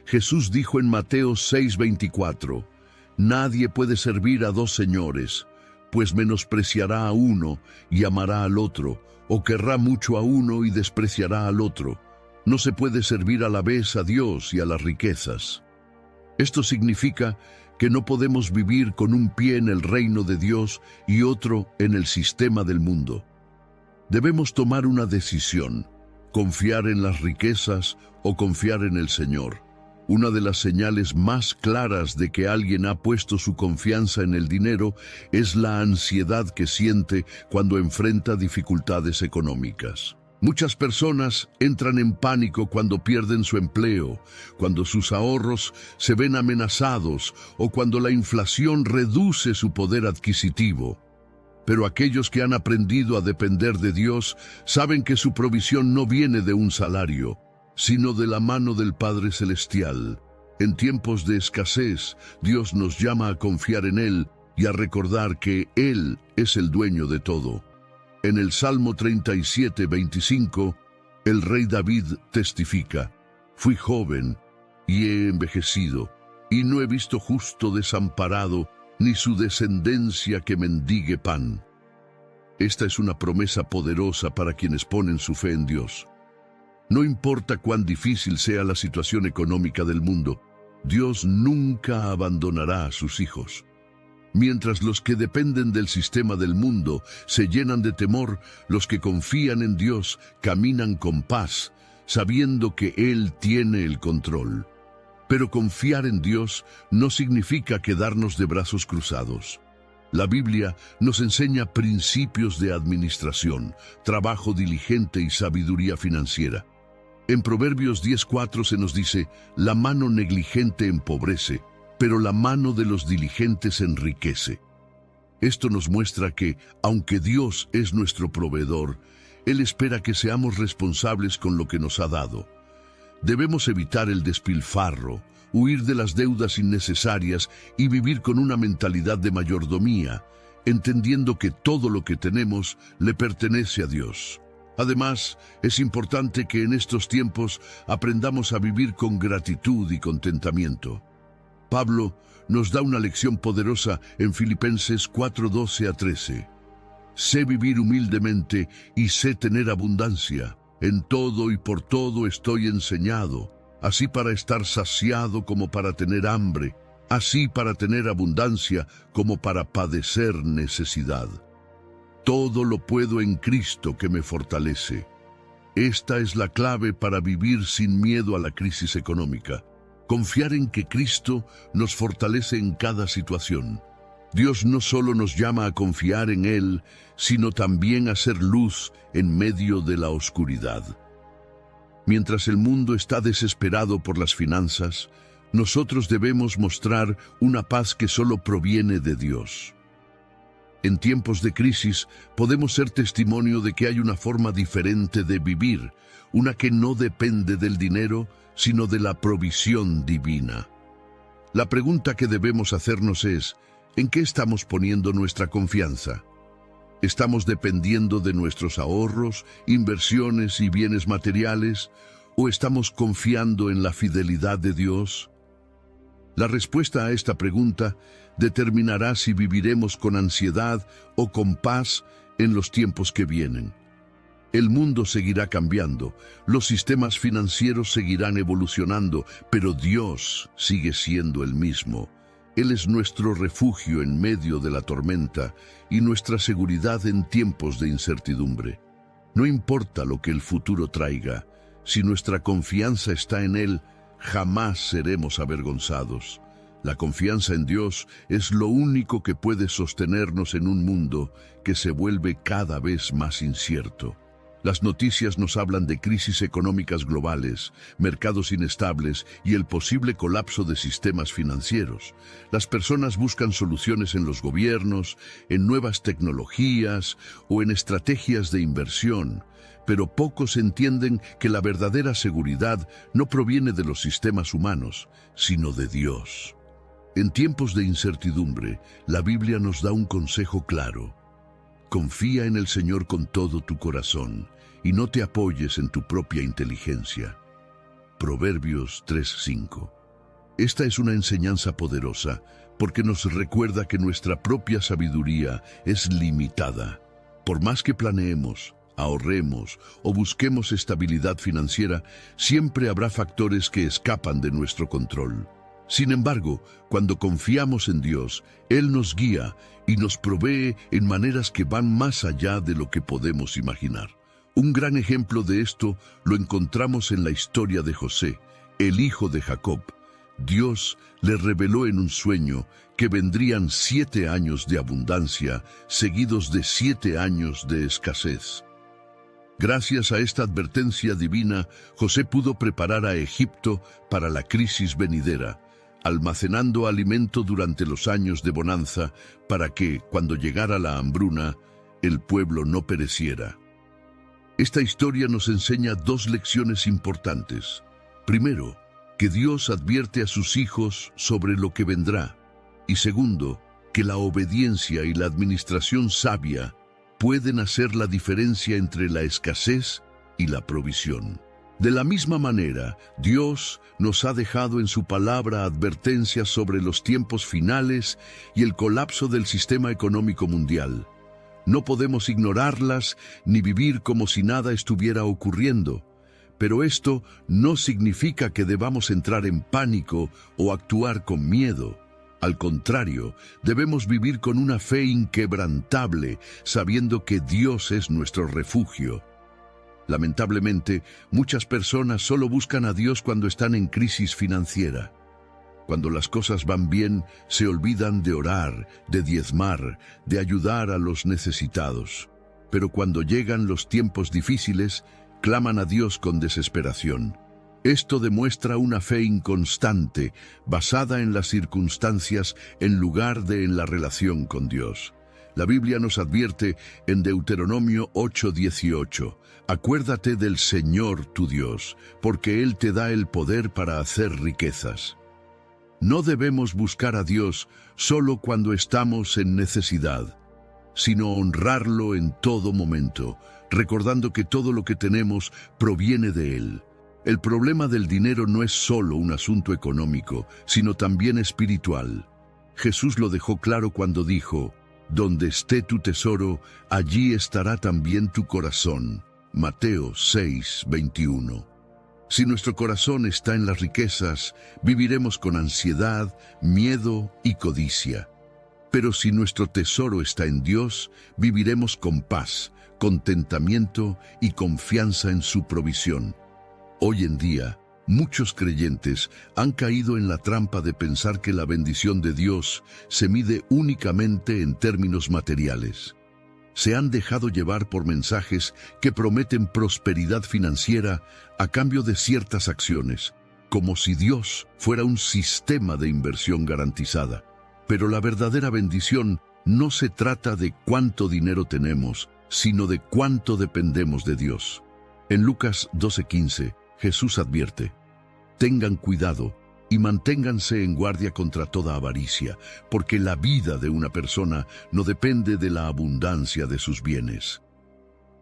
Jesús dijo en Mateo 6:24, nadie puede servir a dos señores, pues menospreciará a uno y amará al otro, o querrá mucho a uno y despreciará al otro. No se puede servir a la vez a Dios y a las riquezas. Esto significa que no podemos vivir con un pie en el reino de Dios y otro en el sistema del mundo. Debemos tomar una decisión, confiar en las riquezas o confiar en el Señor. Una de las señales más claras de que alguien ha puesto su confianza en el dinero es la ansiedad que siente cuando enfrenta dificultades económicas. Muchas personas entran en pánico cuando pierden su empleo, cuando sus ahorros se ven amenazados o cuando la inflación reduce su poder adquisitivo. Pero aquellos que han aprendido a depender de Dios saben que su provisión no viene de un salario, sino de la mano del Padre Celestial. En tiempos de escasez, Dios nos llama a confiar en Él y a recordar que Él es el dueño de todo. En el Salmo 37:25, el rey David testifica: fui joven y he envejecido, y no he visto justo desamparado, ni su descendencia que mendigue pan. Esta es una promesa poderosa para quienes ponen su fe en Dios. No importa cuán difícil sea la situación económica del mundo, Dios nunca abandonará a sus hijos. Mientras los que dependen del sistema del mundo se llenan de temor, los que confían en Dios caminan con paz, sabiendo que Él tiene el control. Pero confiar en Dios no significa quedarnos de brazos cruzados. La Biblia nos enseña principios de administración, trabajo diligente y sabiduría financiera. En Proverbios 10:4 se nos dice: la mano negligente empobrece, pero la mano de los diligentes enriquece. Esto nos muestra que, aunque Dios es nuestro proveedor, Él espera que seamos responsables con lo que nos ha dado. Debemos evitar el despilfarro, huir de las deudas innecesarias y vivir con una mentalidad de mayordomía, entendiendo que todo lo que tenemos le pertenece a Dios. Además, es importante que en estos tiempos aprendamos a vivir con gratitud y contentamiento. Pablo nos da una lección poderosa en Filipenses 4:12-13. Sé vivir humildemente y sé tener abundancia. En todo y por todo estoy enseñado, así para estar saciado como para tener hambre, así para tener abundancia como para padecer necesidad. Todo lo puedo en Cristo que me fortalece. Esta es la clave para vivir sin miedo a la crisis económica. Confiar en que Cristo nos fortalece en cada situación. Dios no solo nos llama a confiar en Él, sino también a ser luz en medio de la oscuridad. Mientras el mundo está desesperado por las finanzas, nosotros debemos mostrar una paz que solo proviene de Dios. En tiempos de crisis podemos ser testimonio de que hay una forma diferente de vivir, una que no depende del dinero, sino de la provisión divina. La pregunta que debemos hacernos es: ¿en qué estamos poniendo nuestra confianza? ¿Estamos dependiendo de nuestros ahorros, inversiones y bienes materiales, o estamos confiando en la fidelidad de Dios? La respuesta a esta pregunta determinará si viviremos con ansiedad o con paz en los tiempos que vienen. El mundo seguirá cambiando, los sistemas financieros seguirán evolucionando, pero Dios sigue siendo el mismo. Él es nuestro refugio en medio de la tormenta y nuestra seguridad en tiempos de incertidumbre. No importa lo que el futuro traiga, si nuestra confianza está en Él, jamás seremos avergonzados. La confianza en Dios es lo único que puede sostenernos en un mundo que se vuelve cada vez más incierto. Las noticias nos hablan de crisis económicas globales, mercados inestables y el posible colapso de sistemas financieros. Las personas buscan soluciones en los gobiernos, en nuevas tecnologías o en estrategias de inversión, pero pocos entienden que la verdadera seguridad no proviene de los sistemas humanos, sino de Dios. En tiempos de incertidumbre, la Biblia nos da un consejo claro. Confía en el Señor con todo tu corazón y no te apoyes en tu propia inteligencia. Proverbios 3:5. Esta es una enseñanza poderosa porque nos recuerda que nuestra propia sabiduría es limitada. Por más que planeemos, ahorremos o busquemos estabilidad financiera, siempre habrá factores que escapan de nuestro control. Sin embargo, cuando confiamos en Dios, Él nos guía y nos provee en maneras que van más allá de lo que podemos imaginar. Un gran ejemplo de esto lo encontramos en la historia de José, el hijo de Jacob. Dios le reveló en un sueño que vendrían 7 años de abundancia, seguidos de 7 años de escasez. Gracias a esta advertencia divina, José pudo preparar a Egipto para la crisis venidera, almacenando alimento durante los años de bonanza para que, cuando llegara la hambruna, el pueblo no pereciera. Esta historia nos enseña 2 lecciones importantes. Primero, que Dios advierte a sus hijos sobre lo que vendrá. Y segundo, que la obediencia y la administración sabia pueden hacer la diferencia entre la escasez y la provisión. De la misma manera, Dios nos ha dejado en su palabra advertencias sobre los tiempos finales y el colapso del sistema económico mundial. No podemos ignorarlas ni vivir como si nada estuviera ocurriendo. Pero esto no significa que debamos entrar en pánico o actuar con miedo. Al contrario, debemos vivir con una fe inquebrantable, sabiendo que Dios es nuestro refugio. Lamentablemente, muchas personas solo buscan a Dios cuando están en crisis financiera. Cuando las cosas van bien, se olvidan de orar, de diezmar, de ayudar a los necesitados. Pero cuando llegan los tiempos difíciles, claman a Dios con desesperación. Esto demuestra una fe inconstante, basada en las circunstancias en lugar de en la relación con Dios. La Biblia nos advierte en Deuteronomio 8:18, «Acuérdate del Señor tu Dios, porque Él te da el poder para hacer riquezas». No debemos buscar a Dios solo cuando estamos en necesidad, sino honrarlo en todo momento, recordando que todo lo que tenemos proviene de Él. El problema del dinero no es solo un asunto económico, sino también espiritual. Jesús lo dejó claro cuando dijo, «Donde esté tu tesoro, allí estará también tu corazón». Mateo 6:21. Si nuestro corazón está en las riquezas, viviremos con ansiedad, miedo y codicia. Pero si nuestro tesoro está en Dios, viviremos con paz, contentamiento y confianza en su provisión. Hoy en día, muchos creyentes han caído en la trampa de pensar que la bendición de Dios se mide únicamente en términos materiales. Se han dejado llevar por mensajes que prometen prosperidad financiera a cambio de ciertas acciones, como si Dios fuera un sistema de inversión garantizada. Pero la verdadera bendición no se trata de cuánto dinero tenemos, sino de cuánto dependemos de Dios. En Lucas 12:15, Jesús advierte, «Tengan cuidado y manténganse en guardia contra toda avaricia, porque la vida de una persona no depende de la abundancia de sus bienes».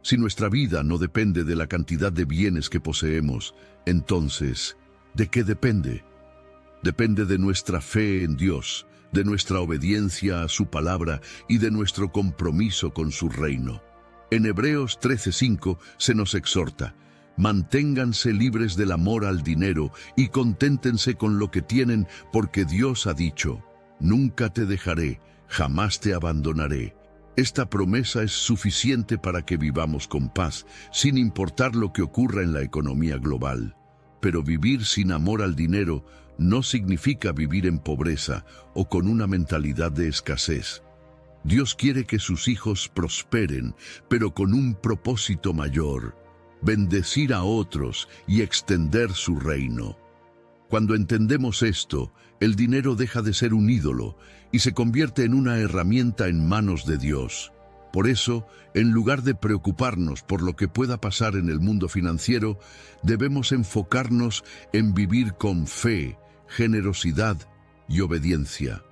Si nuestra vida no depende de la cantidad de bienes que poseemos, entonces, ¿de qué depende? Depende de nuestra fe en Dios, de nuestra obediencia a su palabra y de nuestro compromiso con su reino. En Hebreos 13:5 se nos exhorta, «Manténganse libres del amor al dinero y conténtense con lo que tienen, porque Dios ha dicho, nunca te dejaré, jamás te abandonaré». Esta promesa es suficiente para que vivamos con paz, sin importar lo que ocurra en la economía global. Pero vivir sin amor al dinero no significa vivir en pobreza o con una mentalidad de escasez. Dios quiere que sus hijos prosperen, pero con un propósito mayor: bendecir a otros y extender su reino. Cuando entendemos esto, el dinero deja de ser un ídolo y se convierte en una herramienta en manos de Dios. Por eso, en lugar de preocuparnos por lo que pueda pasar en el mundo financiero, debemos enfocarnos en vivir con fe, generosidad y obediencia.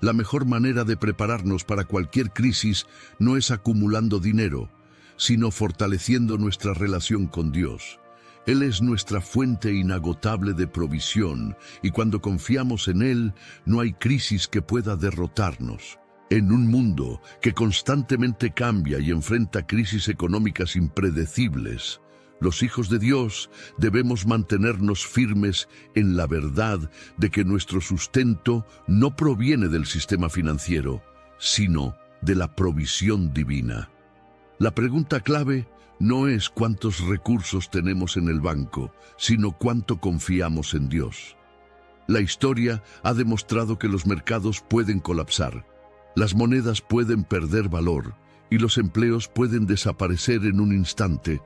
La mejor manera de prepararnos para cualquier crisis no es acumulando dinero, sino fortaleciendo nuestra relación con Dios. Él es nuestra fuente inagotable de provisión, y cuando confiamos en Él, no hay crisis que pueda derrotarnos. En un mundo que constantemente cambia y enfrenta crisis económicas impredecibles, los hijos de Dios debemos mantenernos firmes en la verdad de que nuestro sustento no proviene del sistema financiero, sino de la provisión divina. La pregunta clave no es cuántos recursos tenemos en el banco, sino cuánto confiamos en Dios. La historia ha demostrado que los mercados pueden colapsar, las monedas pueden perder valor y los empleos pueden desaparecer en un instante,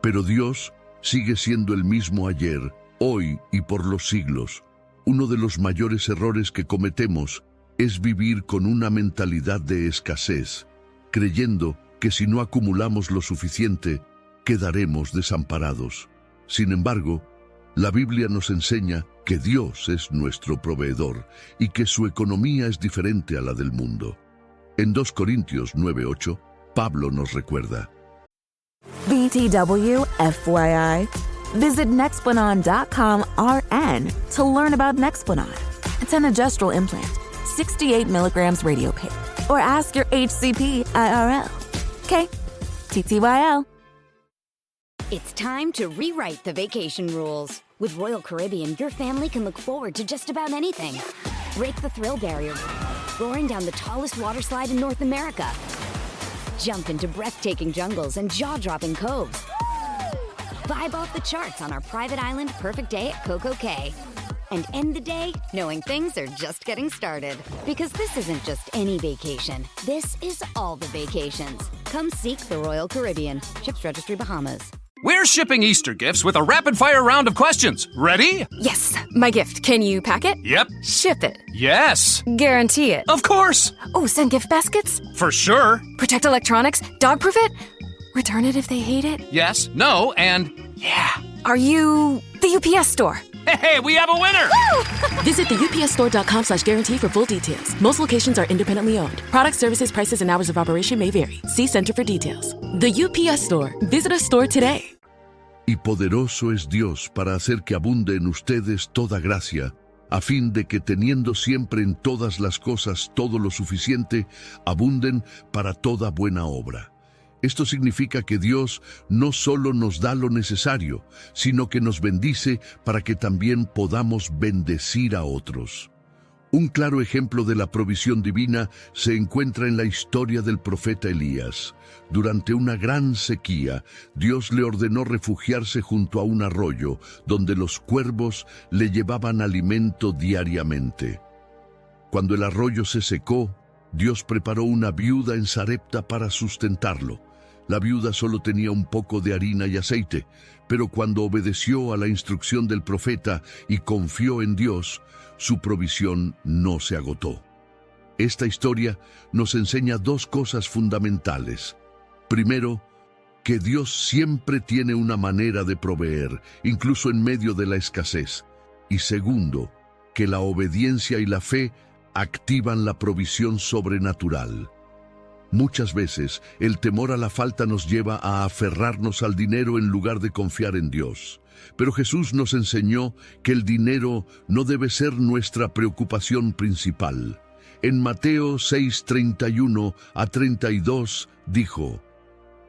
pero Dios sigue siendo el mismo ayer, hoy y por los siglos. Uno de los mayores errores que cometemos es vivir con una mentalidad de escasez, creyendo que si no acumulamos lo suficiente, quedaremos desamparados. Sin embargo, la Biblia nos enseña que Dios es nuestro proveedor y que su economía es diferente a la del mundo. En 2 Corintios 9:8, Pablo nos recuerda. BTW, FYI. Visit Nexplanon.com RN to learn about Nexplanon. It's an gestural implant, 68 milligrams radiopaque. Or ask your HCP IRL. Okay, TTYL. It's time to rewrite the vacation rules. With Royal Caribbean, your family can look forward to just about anything. Break the thrill barrier, roaring down the tallest water slide in North America. Jump into breathtaking jungles and jaw-dropping coves. Vibe off the charts on our private island Perfect Day at Coco Cay. And end the day knowing things are just getting started. Because this isn't just any vacation. This is all the vacations. Come seek the Royal Caribbean. Ships Registry, Bahamas. We're shipping Easter gifts with a rapid-fire round of questions. Ready? Yes. My gift. Can you pack it? Yep. Ship it? Yes. Guarantee it? Of course. Oh, send gift baskets? For sure. Protect electronics? Dog-proof it? Return it if they hate it? Yes, no, and yeah. Are you the UPS store? Hey, we have a winner! Visit theupsstore.com/guarantee for full details. Most locations are independently owned. Products, services, prices, and hours of operation may vary. See Center for details. The UPS Store. Visit a store today. Y poderoso es Dios para hacer que abunde en ustedes toda gracia, a fin de que teniendo siempre en todas las cosas todo lo suficiente, abunden para toda buena obra. Esto significa que Dios no solo nos da lo necesario, sino que nos bendice para que también podamos bendecir a otros. Un claro ejemplo de la provisión divina se encuentra en la historia del profeta Elías. Durante una gran sequía, Dios le ordenó refugiarse junto a un arroyo, donde los cuervos le llevaban alimento diariamente. Cuando el arroyo se secó, Dios preparó una viuda en Sarepta para sustentarlo. La viuda solo tenía un poco de harina y aceite, pero cuando obedeció a la instrucción del profeta y confió en Dios, su provisión no se agotó. Esta historia nos enseña dos cosas fundamentales. Primero, que Dios siempre tiene una manera de proveer, incluso en medio de la escasez. Y segundo, que la obediencia y la fe activan la provisión sobrenatural. Muchas veces, el temor a la falta nos lleva a aferrarnos al dinero en lugar de confiar en Dios. Pero Jesús nos enseñó que el dinero no debe ser nuestra preocupación principal. En Mateo 6:31-32 dijo: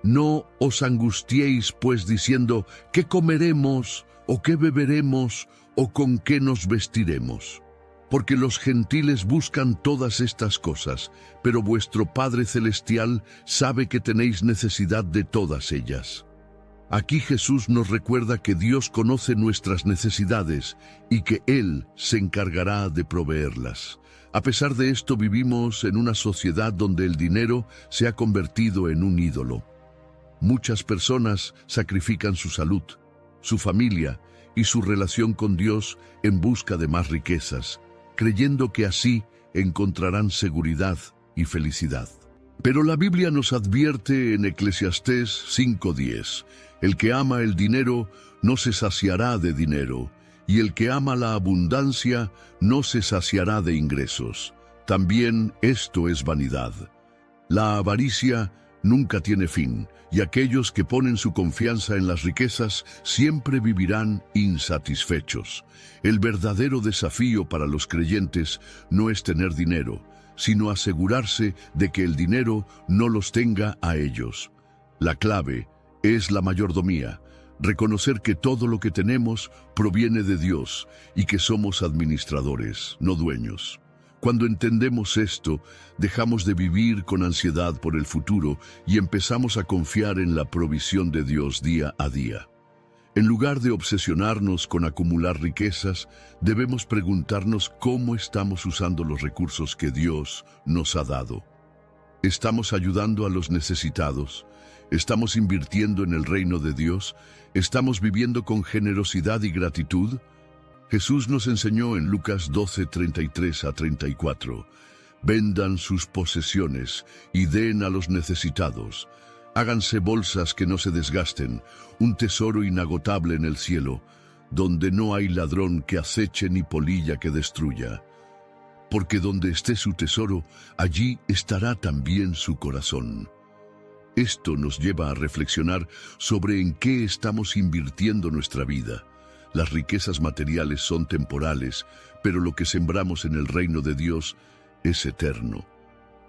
«No os angustiéis pues diciendo, ¿qué comeremos, o qué beberemos, o con qué nos vestiremos? Porque los gentiles buscan todas estas cosas, pero vuestro Padre Celestial sabe que tenéis necesidad de todas ellas». Aquí Jesús nos recuerda que Dios conoce nuestras necesidades y que Él se encargará de proveerlas. A pesar de esto, vivimos en una sociedad donde el dinero se ha convertido en un ídolo. Muchas personas sacrifican su salud, su familia y su relación con Dios en busca de más riquezas, creyendo que así encontrarán seguridad y felicidad. Pero la Biblia nos advierte en Eclesiastés 5:10, «El que ama el dinero no se saciará de dinero, y el que ama la abundancia no se saciará de ingresos. También esto es vanidad. La avaricia nunca tiene fin, y aquellos que ponen su confianza en las riquezas siempre vivirán insatisfechos. El verdadero desafío para los creyentes no es tener dinero, sino asegurarse de que el dinero no los tenga a ellos. La clave es la mayordomía, reconocer que todo lo que tenemos proviene de Dios y que somos administradores, no dueños. Cuando entendemos esto, dejamos de vivir con ansiedad por el futuro y empezamos a confiar en la provisión de Dios día a día. En lugar de obsesionarnos con acumular riquezas, debemos preguntarnos cómo estamos usando los recursos que Dios nos ha dado. ¿Estamos ayudando a los necesitados? ¿Estamos invirtiendo en el reino de Dios? ¿Estamos viviendo con generosidad y gratitud? Jesús nos enseñó en Lucas 12:33-34, «Vendan sus posesiones y den a los necesitados. Háganse bolsas que no se desgasten, un tesoro inagotable en el cielo, donde no hay ladrón que aceche ni polilla que destruya. Porque donde esté su tesoro, allí estará también su corazón». Esto nos lleva a reflexionar sobre en qué estamos invirtiendo nuestra vida. Las riquezas materiales son temporales, pero lo que sembramos en el reino de Dios es eterno.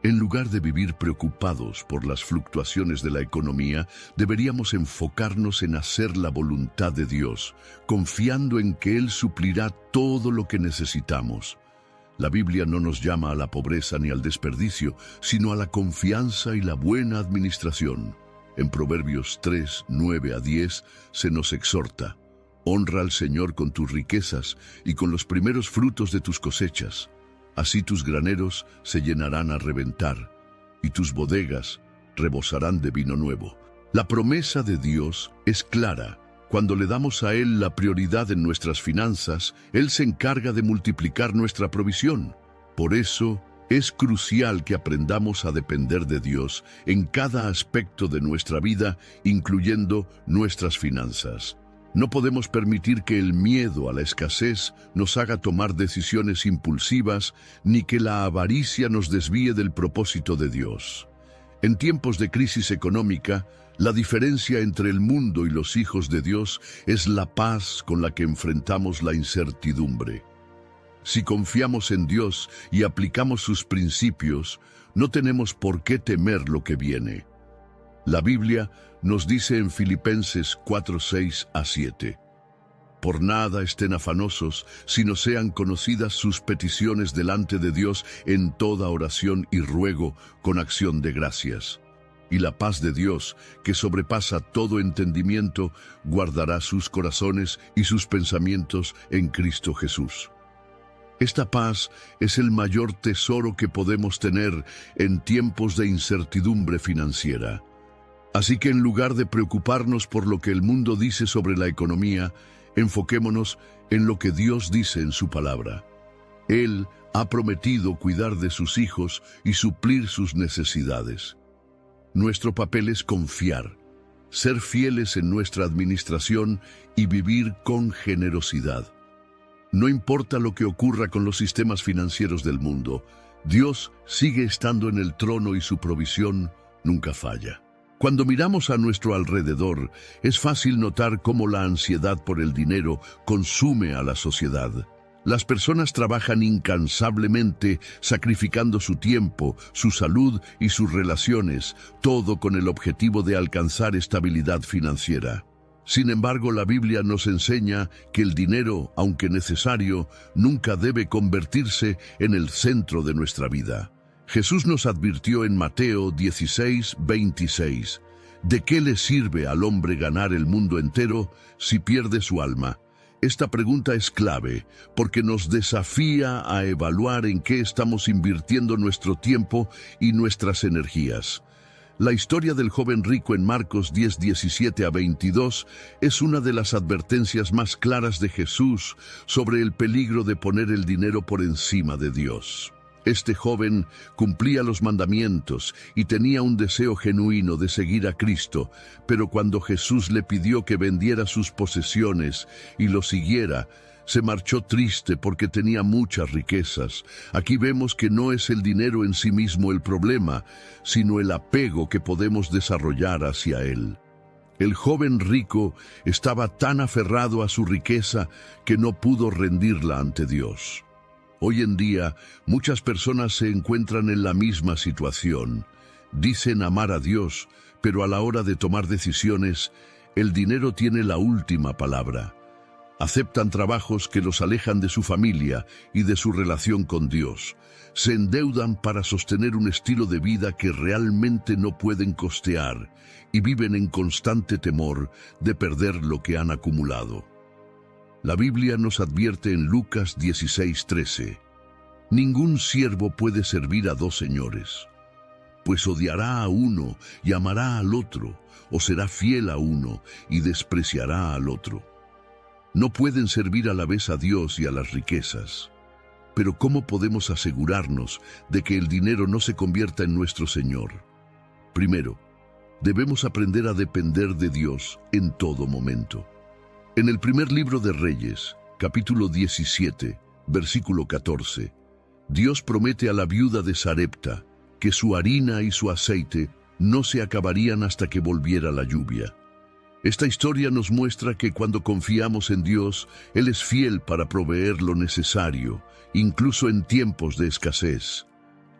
En lugar de vivir preocupados por las fluctuaciones de la economía, deberíamos enfocarnos en hacer la voluntad de Dios, confiando en que Él suplirá todo lo que necesitamos. La Biblia no nos llama a la pobreza ni al desperdicio, sino a la confianza y la buena administración. En Proverbios 3, 9 a 10 se nos exhorta: honra al Señor con tus riquezas y con los primeros frutos de tus cosechas. Así tus graneros se llenarán a reventar, y tus bodegas rebosarán de vino nuevo. La promesa de Dios es clara. Cuando le damos a Él la prioridad en nuestras finanzas, Él se encarga de multiplicar nuestra provisión. Por eso, es crucial que aprendamos a depender de Dios en cada aspecto de nuestra vida, incluyendo nuestras finanzas. No podemos permitir que el miedo a la escasez nos haga tomar decisiones impulsivas, ni que la avaricia nos desvíe del propósito de Dios. En tiempos de crisis económica, la diferencia entre el mundo y los hijos de Dios es la paz con la que enfrentamos la incertidumbre. Si confiamos en Dios y aplicamos sus principios, no tenemos por qué temer lo que viene. La Biblia nos dice en Filipenses 4, 6 a 7: por nada estén afanosos, sino sean conocidas sus peticiones delante de Dios en toda oración y ruego con acción de gracias. Y la paz de Dios, que sobrepasa todo entendimiento, guardará sus corazones y sus pensamientos en Cristo Jesús. Esta paz es el mayor tesoro que podemos tener en tiempos de incertidumbre financiera. Así que en lugar de preocuparnos por lo que el mundo dice sobre la economía, enfoquémonos en lo que Dios dice en su palabra. Él ha prometido cuidar de sus hijos y suplir sus necesidades. Nuestro papel es confiar, ser fieles en nuestra administración y vivir con generosidad. No importa lo que ocurra con los sistemas financieros del mundo, Dios sigue estando en el trono y su provisión nunca falla. Cuando miramos a nuestro alrededor, es fácil notar cómo la ansiedad por el dinero consume a la sociedad. Las personas trabajan incansablemente, sacrificando su tiempo, su salud y sus relaciones, todo con el objetivo de alcanzar estabilidad financiera. Sin embargo, la Biblia nos enseña que el dinero, aunque necesario, nunca debe convertirse en el centro de nuestra vida. Jesús nos advirtió en Mateo 16, 26, ¿de qué le sirve al hombre ganar el mundo entero si pierde su alma? Esta pregunta es clave porque nos desafía a evaluar en qué estamos invirtiendo nuestro tiempo y nuestras energías. La historia del joven rico en Marcos 10, 17 a 22 es una de las advertencias más claras de Jesús sobre el peligro de poner el dinero por encima de Dios. Este joven cumplía los mandamientos y tenía un deseo genuino de seguir a Cristo, pero cuando Jesús le pidió que vendiera sus posesiones y lo siguiera, se marchó triste porque tenía muchas riquezas. Aquí vemos que no es el dinero en sí mismo el problema, sino el apego que podemos desarrollar hacia él. El joven rico estaba tan aferrado a su riqueza que no pudo rendirla ante Dios. Hoy en día, muchas personas se encuentran en la misma situación. Dicen amar a Dios, pero a la hora de tomar decisiones, el dinero tiene la última palabra. Aceptan trabajos que los alejan de su familia y de su relación con Dios. Se endeudan para sostener un estilo de vida que realmente no pueden costear y viven en constante temor de perder lo que han acumulado. La Biblia nos advierte en Lucas 16:13, ningún siervo puede servir a dos señores, pues odiará a uno y amará al otro, o será fiel a uno y despreciará al otro. No pueden servir a la vez a Dios y a las riquezas. Pero ¿cómo podemos asegurarnos de que el dinero no se convierta en nuestro Señor? Primero, debemos aprender a depender de Dios en todo momento. En el primer libro de Reyes, capítulo 17, versículo 14, Dios promete a la viuda de Sarepta que su harina y su aceite no se acabarían hasta que volviera la lluvia. Esta historia nos muestra que cuando confiamos en Dios, Él es fiel para proveer lo necesario, incluso en tiempos de escasez.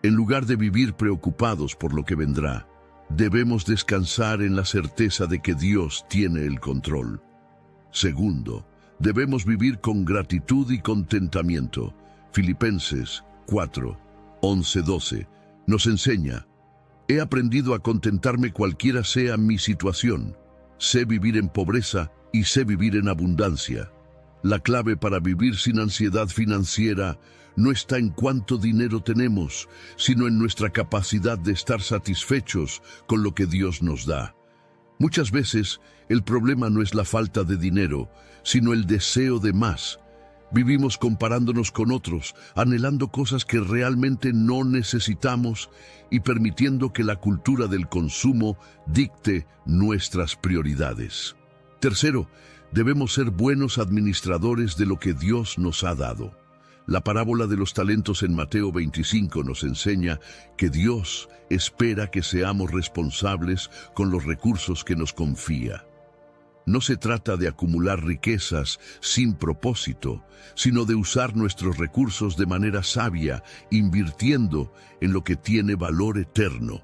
En lugar de vivir preocupados por lo que vendrá, debemos descansar en la certeza de que Dios tiene el control. Segundo, debemos vivir con gratitud y contentamiento. Filipenses 4, 11-12 nos enseña: he aprendido a contentarme cualquiera sea mi situación. Sé vivir en pobreza y sé vivir en abundancia. La clave para vivir sin ansiedad financiera no está en cuánto dinero tenemos, sino en nuestra capacidad de estar satisfechos con lo que Dios nos da. Muchas veces el problema no es la falta de dinero, sino el deseo de más. Vivimos comparándonos con otros, anhelando cosas que realmente no necesitamos y permitiendo que la cultura del consumo dicte nuestras prioridades. Tercero, debemos ser buenos administradores de lo que Dios nos ha dado. La parábola de los talentos en Mateo 25 nos enseña que Dios espera que seamos responsables con los recursos que nos confía. No se trata de acumular riquezas sin propósito, sino de usar nuestros recursos de manera sabia, invirtiendo en lo que tiene valor eterno.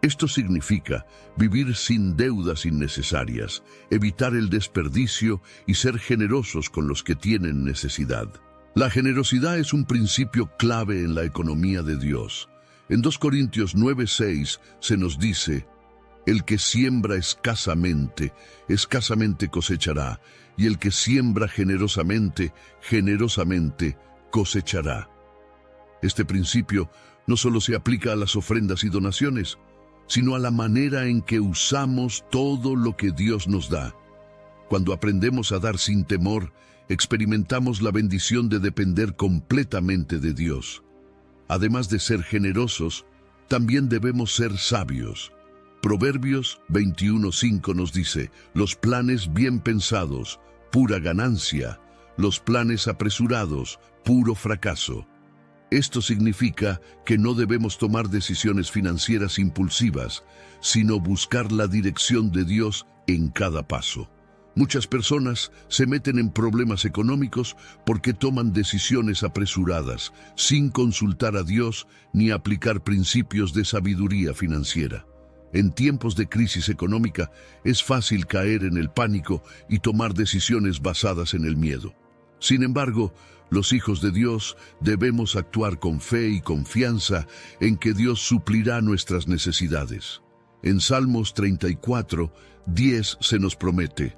Esto significa vivir sin deudas innecesarias, evitar el desperdicio y ser generosos con los que tienen necesidad. La generosidad es un principio clave en la economía de Dios. En 2 Corintios 9:6 se nos dice: el que siembra escasamente, escasamente cosechará, y el que siembra generosamente, generosamente cosechará. Este principio no solo se aplica a las ofrendas y donaciones, sino a la manera en que usamos todo lo que Dios nos da. Cuando aprendemos a dar sin temor, experimentamos la bendición de depender completamente de Dios. Además de ser generosos, también debemos ser sabios. Proverbios 21:5 nos dice: los planes bien pensados, pura ganancia; los planes apresurados, puro fracaso. Esto significa que no debemos tomar decisiones financieras impulsivas, sino buscar la dirección de Dios en cada paso. Muchas personas se meten en problemas económicos porque toman decisiones apresuradas, sin consultar a Dios ni aplicar principios de sabiduría financiera. En tiempos de crisis económica es fácil caer en el pánico y tomar decisiones basadas en el miedo. Sin embargo, los hijos de Dios debemos actuar con fe y confianza en que Dios suplirá nuestras necesidades. En Salmos 34:10 se nos promete: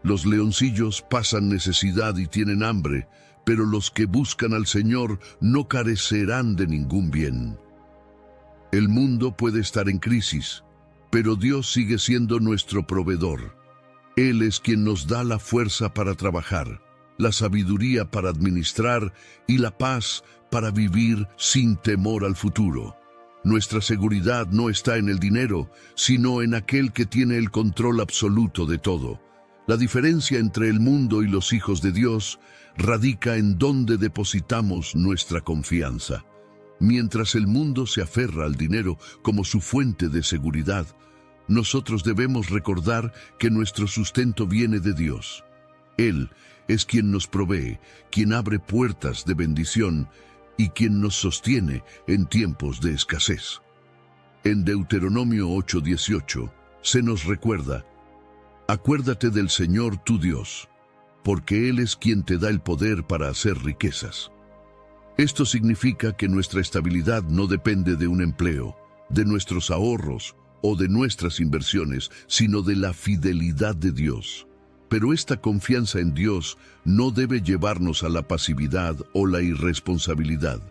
los leoncillos pasan necesidad y tienen hambre, pero los que buscan al Señor no carecerán de ningún bien. El mundo puede estar en crisis, pero Dios sigue siendo nuestro proveedor. Él es quien nos da la fuerza para trabajar, la sabiduría para administrar y la paz para vivir sin temor al futuro. Nuestra seguridad no está en el dinero, sino en aquel que tiene el control absoluto de todo. La diferencia entre el mundo y los hijos de Dios radica en dónde depositamos nuestra confianza. Mientras el mundo se aferra al dinero como su fuente de seguridad, nosotros debemos recordar que nuestro sustento viene de Dios. Él es quien nos provee, quien abre puertas de bendición y quien nos sostiene en tiempos de escasez. En Deuteronomio 8:18 se nos recuerda: acuérdate del Señor tu Dios, porque Él es quien te da el poder para hacer riquezas. Esto significa que nuestra estabilidad no depende de un empleo, de nuestros ahorros o de nuestras inversiones, sino de la fidelidad de Dios. Pero esta confianza en Dios no debe llevarnos a la pasividad o la irresponsabilidad.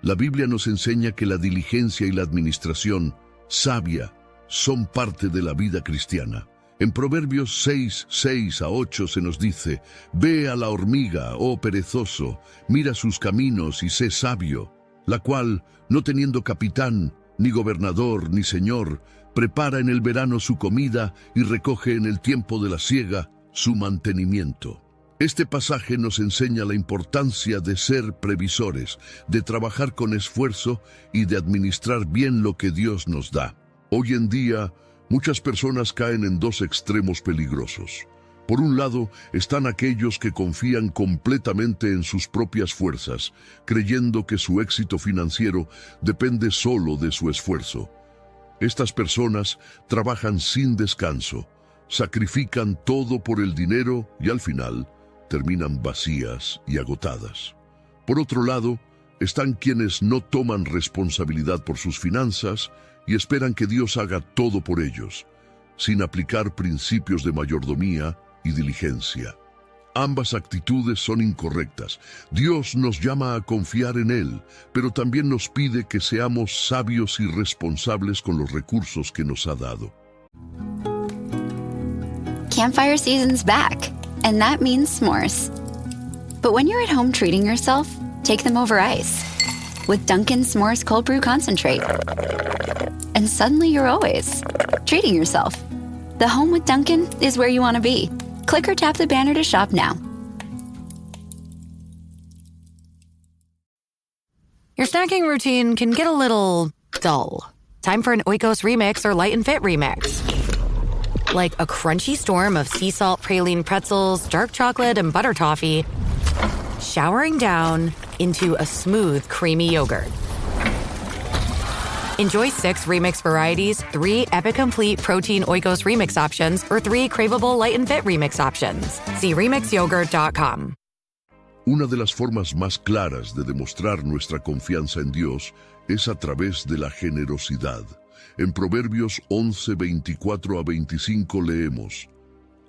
La Biblia nos enseña que la diligencia y la administración sabia son parte de la vida cristiana. En Proverbios 6:6-8 se nos dice: ve a la hormiga, oh perezoso, mira sus caminos y sé sabio, la cual, no teniendo capitán, ni gobernador, ni señor, prepara en el verano su comida y recoge en el tiempo de la siega su mantenimiento. Este pasaje nos enseña la importancia de ser previsores, de trabajar con esfuerzo y de administrar bien lo que Dios nos da. Hoy en día, muchas personas caen en dos extremos peligrosos. Por un lado, están aquellos que confían completamente en sus propias fuerzas, creyendo que su éxito financiero depende solo de su esfuerzo. Estas personas trabajan sin descanso, sacrifican todo por el dinero y al final terminan vacías y agotadas. Por otro lado, están quienes no toman responsabilidad por sus finanzas y esperan que Dios haga todo por ellos, sin aplicar principios de mayordomía y diligencia. Ambas actitudes son incorrectas. Dios nos llama a confiar en Él, pero también nos pide que seamos sabios y responsables con los recursos que nos ha dado. Campfire season's back, and that means s'mores. But when you're at home treating yourself, take them over ice with Dunkin' S'mores Cold Brew Concentrate. And suddenly you're always treating yourself. The home with Dunkin' is where you want to be. Click or tap the banner to shop now. Your snacking routine can get a little dull. Time for an Oikos Remix or Light and Fit Remix. Like a crunchy storm of sea salt praline pretzels, dark chocolate, and butter toffee, showering down into a smooth, creamy yogurt. Enjoy 6 remix varieties, 3 Epic Complete Protein Oikos Remix options, or 3 craveable Light and Fit Remix options. See RemixYogurt.com. Una de las formas más claras de demostrar nuestra confianza en Dios es a través de la generosidad. En Proverbios 11, 24 a 25 leemos: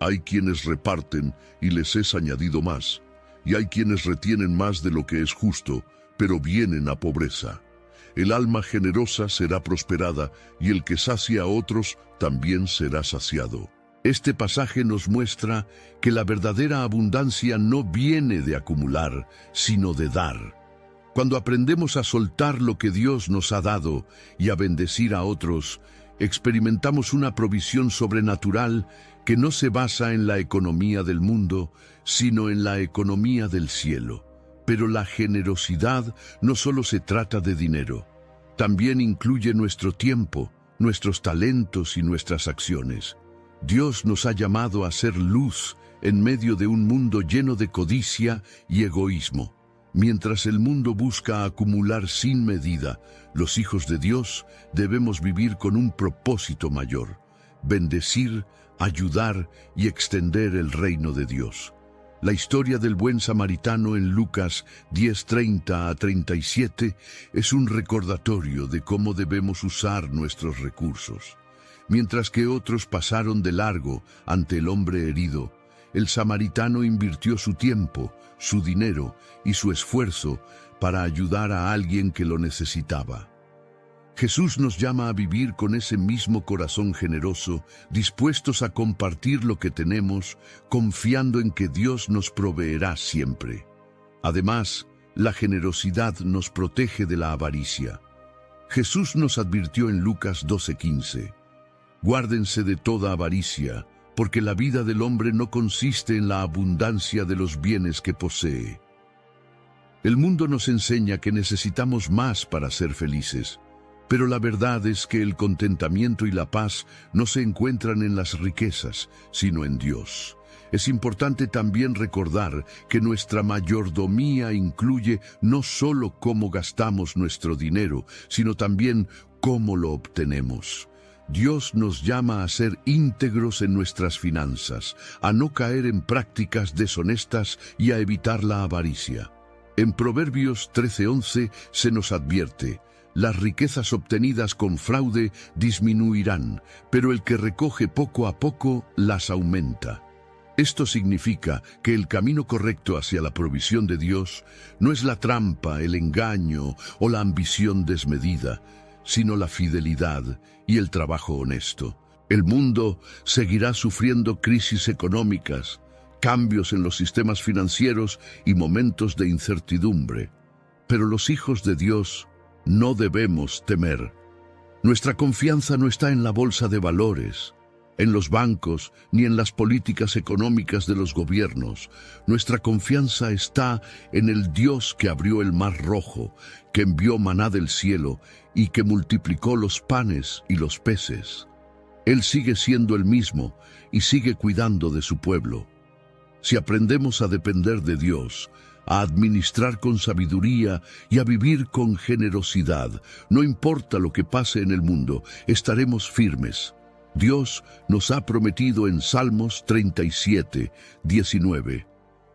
Hay quienes reparten y les es añadido más, y hay quienes retienen más de lo que es justo, pero vienen a pobreza. El alma generosa será prosperada, y el que sacia a otros también será saciado. Este pasaje nos muestra que la verdadera abundancia no viene de acumular, sino de dar. Cuando aprendemos a soltar lo que Dios nos ha dado y a bendecir a otros, experimentamos una provisión sobrenatural que no se basa en la economía del mundo, sino en la economía del cielo. Pero la generosidad no solo se trata de dinero, también incluye nuestro tiempo, nuestros talentos y nuestras acciones. Dios nos ha llamado a ser luz en medio de un mundo lleno de codicia y egoísmo. Mientras el mundo busca acumular sin medida, los hijos de Dios debemos vivir con un propósito mayor: bendecir, ayudar y extender el reino de Dios. La historia del buen samaritano en Lucas 10:30 a 37 es un recordatorio de cómo debemos usar nuestros recursos. Mientras que otros pasaron de largo ante el hombre herido, el samaritano invirtió su tiempo, su dinero y su esfuerzo para ayudar a alguien que lo necesitaba. Jesús nos llama a vivir con ese mismo corazón generoso, dispuestos a compartir lo que tenemos, confiando en que Dios nos proveerá siempre. Además, la generosidad nos protege de la avaricia. Jesús nos advirtió en Lucas 12:15: Guárdense de toda avaricia, porque la vida del hombre no consiste en la abundancia de los bienes que posee. El mundo nos enseña que necesitamos más para ser felices. Pero la verdad es que el contentamiento y la paz no se encuentran en las riquezas, sino en Dios. Es importante también recordar que nuestra mayordomía incluye no solo cómo gastamos nuestro dinero, sino también cómo lo obtenemos. Dios nos llama a ser íntegros en nuestras finanzas, a no caer en prácticas deshonestas y a evitar la avaricia. En Proverbios 13:11 se nos advierte: las riquezas obtenidas con fraude disminuirán, pero el que recoge poco a poco las aumenta. Esto significa que el camino correcto hacia la provisión de Dios no es la trampa, el engaño o la ambición desmedida, sino la fidelidad y el trabajo honesto. El mundo seguirá sufriendo crisis económicas, cambios en los sistemas financieros y momentos de incertidumbre. Pero los hijos de Dios no debemos temer. Nuestra confianza no está en la bolsa de valores, en los bancos, ni en las políticas económicas de los gobiernos. Nuestra confianza está en el Dios que abrió el mar rojo, que envió maná del cielo y que multiplicó los panes y los peces. Él sigue siendo el mismo y sigue cuidando de su pueblo. Si aprendemos a depender de Dios, a administrar con sabiduría y a vivir con generosidad, no importa lo que pase en el mundo, estaremos firmes. Dios nos ha prometido en Salmos 37, 19,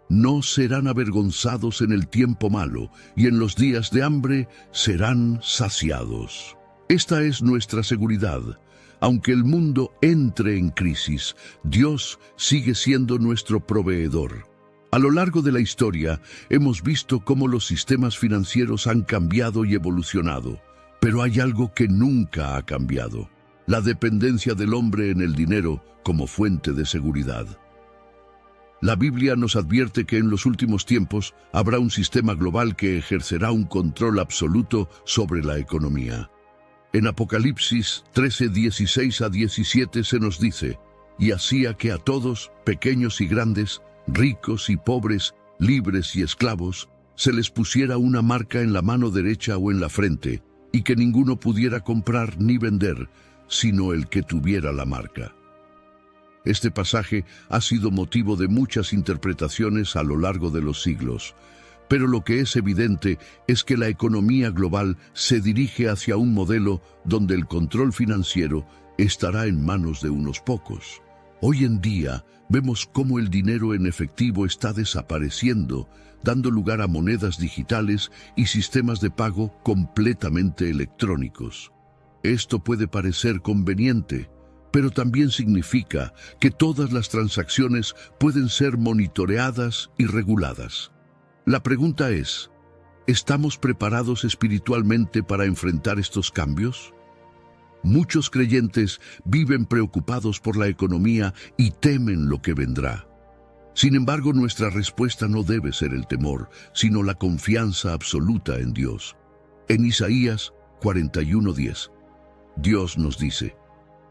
«No serán avergonzados en el tiempo malo, y en los días de hambre serán saciados». Esta es nuestra seguridad. Aunque el mundo entre en crisis, Dios sigue siendo nuestro proveedor. A lo largo de la historia, hemos visto cómo los sistemas financieros han cambiado y evolucionado, pero hay algo que nunca ha cambiado: la dependencia del hombre en el dinero como fuente de seguridad. La Biblia nos advierte que en los últimos tiempos habrá un sistema global que ejercerá un control absoluto sobre la economía. En Apocalipsis 13, 16 a 17 se nos dice: «Y hacía que a todos, pequeños y grandes, ricos y pobres, libres y esclavos, se les pusiera una marca en la mano derecha o en la frente, y que ninguno pudiera comprar ni vender, sino el que tuviera la marca». Este pasaje ha sido motivo de muchas interpretaciones a lo largo de los siglos, pero lo que es evidente es que la economía global se dirige hacia un modelo donde el control financiero estará en manos de unos pocos. Hoy en día vemos cómo el dinero en efectivo está desapareciendo, dando lugar a monedas digitales y sistemas de pago completamente electrónicos. Esto puede parecer conveniente, pero también significa que todas las transacciones pueden ser monitoreadas y reguladas. La pregunta es, ¿estamos preparados espiritualmente para enfrentar estos cambios? Muchos creyentes viven preocupados por la economía y temen lo que vendrá. Sin embargo, nuestra respuesta no debe ser el temor, sino la confianza absoluta en Dios. En Isaías 41:10, Dios nos dice: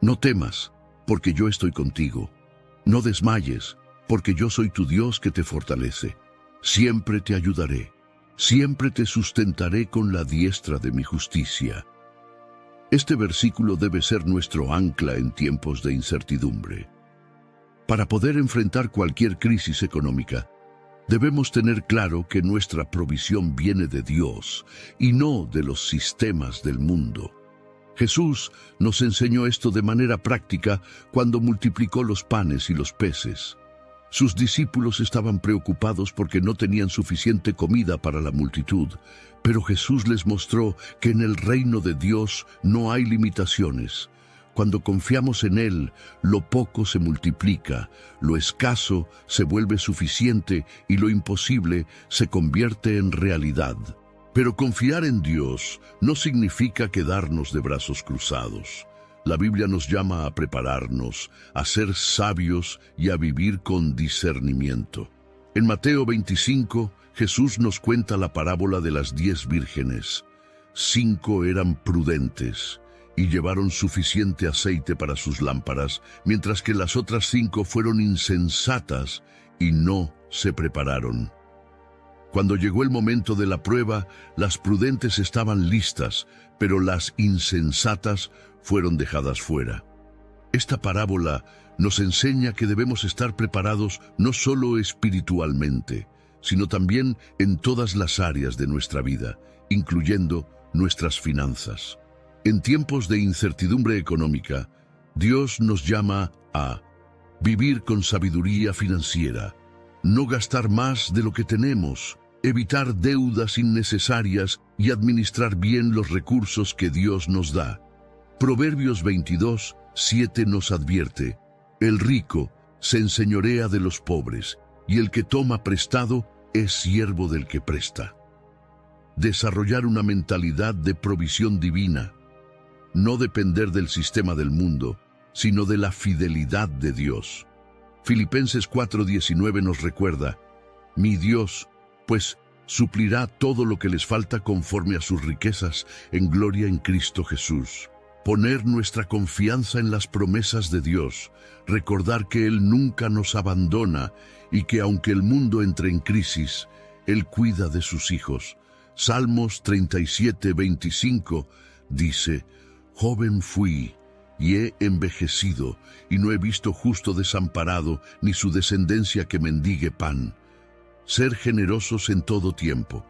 «No temas, porque yo estoy contigo. No desmayes, porque yo soy tu Dios que te fortalece. Siempre te ayudaré, siempre te sustentaré con la diestra de mi justicia». Este versículo debe ser nuestro ancla en tiempos de incertidumbre. Para poder enfrentar cualquier crisis económica, debemos tener claro que nuestra provisión viene de Dios y no de los sistemas del mundo. Jesús nos enseñó esto de manera práctica cuando multiplicó los panes y los peces. Sus discípulos estaban preocupados porque no tenían suficiente comida para la multitud, pero Jesús les mostró que en el reino de Dios no hay limitaciones. Cuando confiamos en Él, lo poco se multiplica, lo escaso se vuelve suficiente y lo imposible se convierte en realidad. Pero confiar en Dios no significa quedarnos de brazos cruzados. La Biblia nos llama a prepararnos, a ser sabios y a vivir con discernimiento. En Mateo 25, Jesús nos cuenta la parábola de las 10 vírgenes. 5 eran prudentes y llevaron suficiente aceite para sus lámparas, mientras que las otras 5 fueron insensatas y no se prepararon. Cuando llegó el momento de la prueba, las prudentes estaban listas, pero las insensatas fueron dejadas fuera. Esta parábola nos enseña que debemos estar preparados no solo espiritualmente, sino también en todas las áreas de nuestra vida, incluyendo nuestras finanzas. En tiempos de incertidumbre económica, Dios nos llama a vivir con sabiduría financiera, no gastar más de lo que tenemos, evitar deudas innecesarias y administrar bien los recursos que Dios nos da. Proverbios 22:7 nos advierte: «El rico se enseñorea de los pobres, y el que toma prestado es siervo del que presta». Desarrollar una mentalidad de provisión divina, no depender del sistema del mundo, sino de la fidelidad de Dios. Filipenses 4:19 nos recuerda: «Mi Dios, pues, suplirá todo lo que les falta conforme a sus riquezas en gloria en Cristo Jesús». Poner nuestra confianza en las promesas de Dios, recordar que Él nunca nos abandona y que aunque el mundo entre en crisis, Él cuida de sus hijos. Salmos 37:25 dice: Joven fui y he envejecido, y no he visto justo desamparado, ni su descendencia que mendigue pan. Ser generosos en todo tiempo.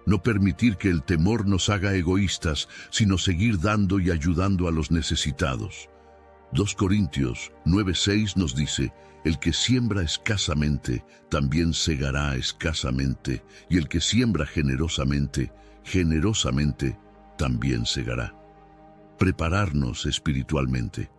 No permitir que el temor nos haga egoístas, sino seguir dando y ayudando a los necesitados. 2 Corintios 9:6 nos dice: el que siembra escasamente, también segará escasamente, y el que siembra generosamente, generosamente también segará. Prepararnos espiritualmente.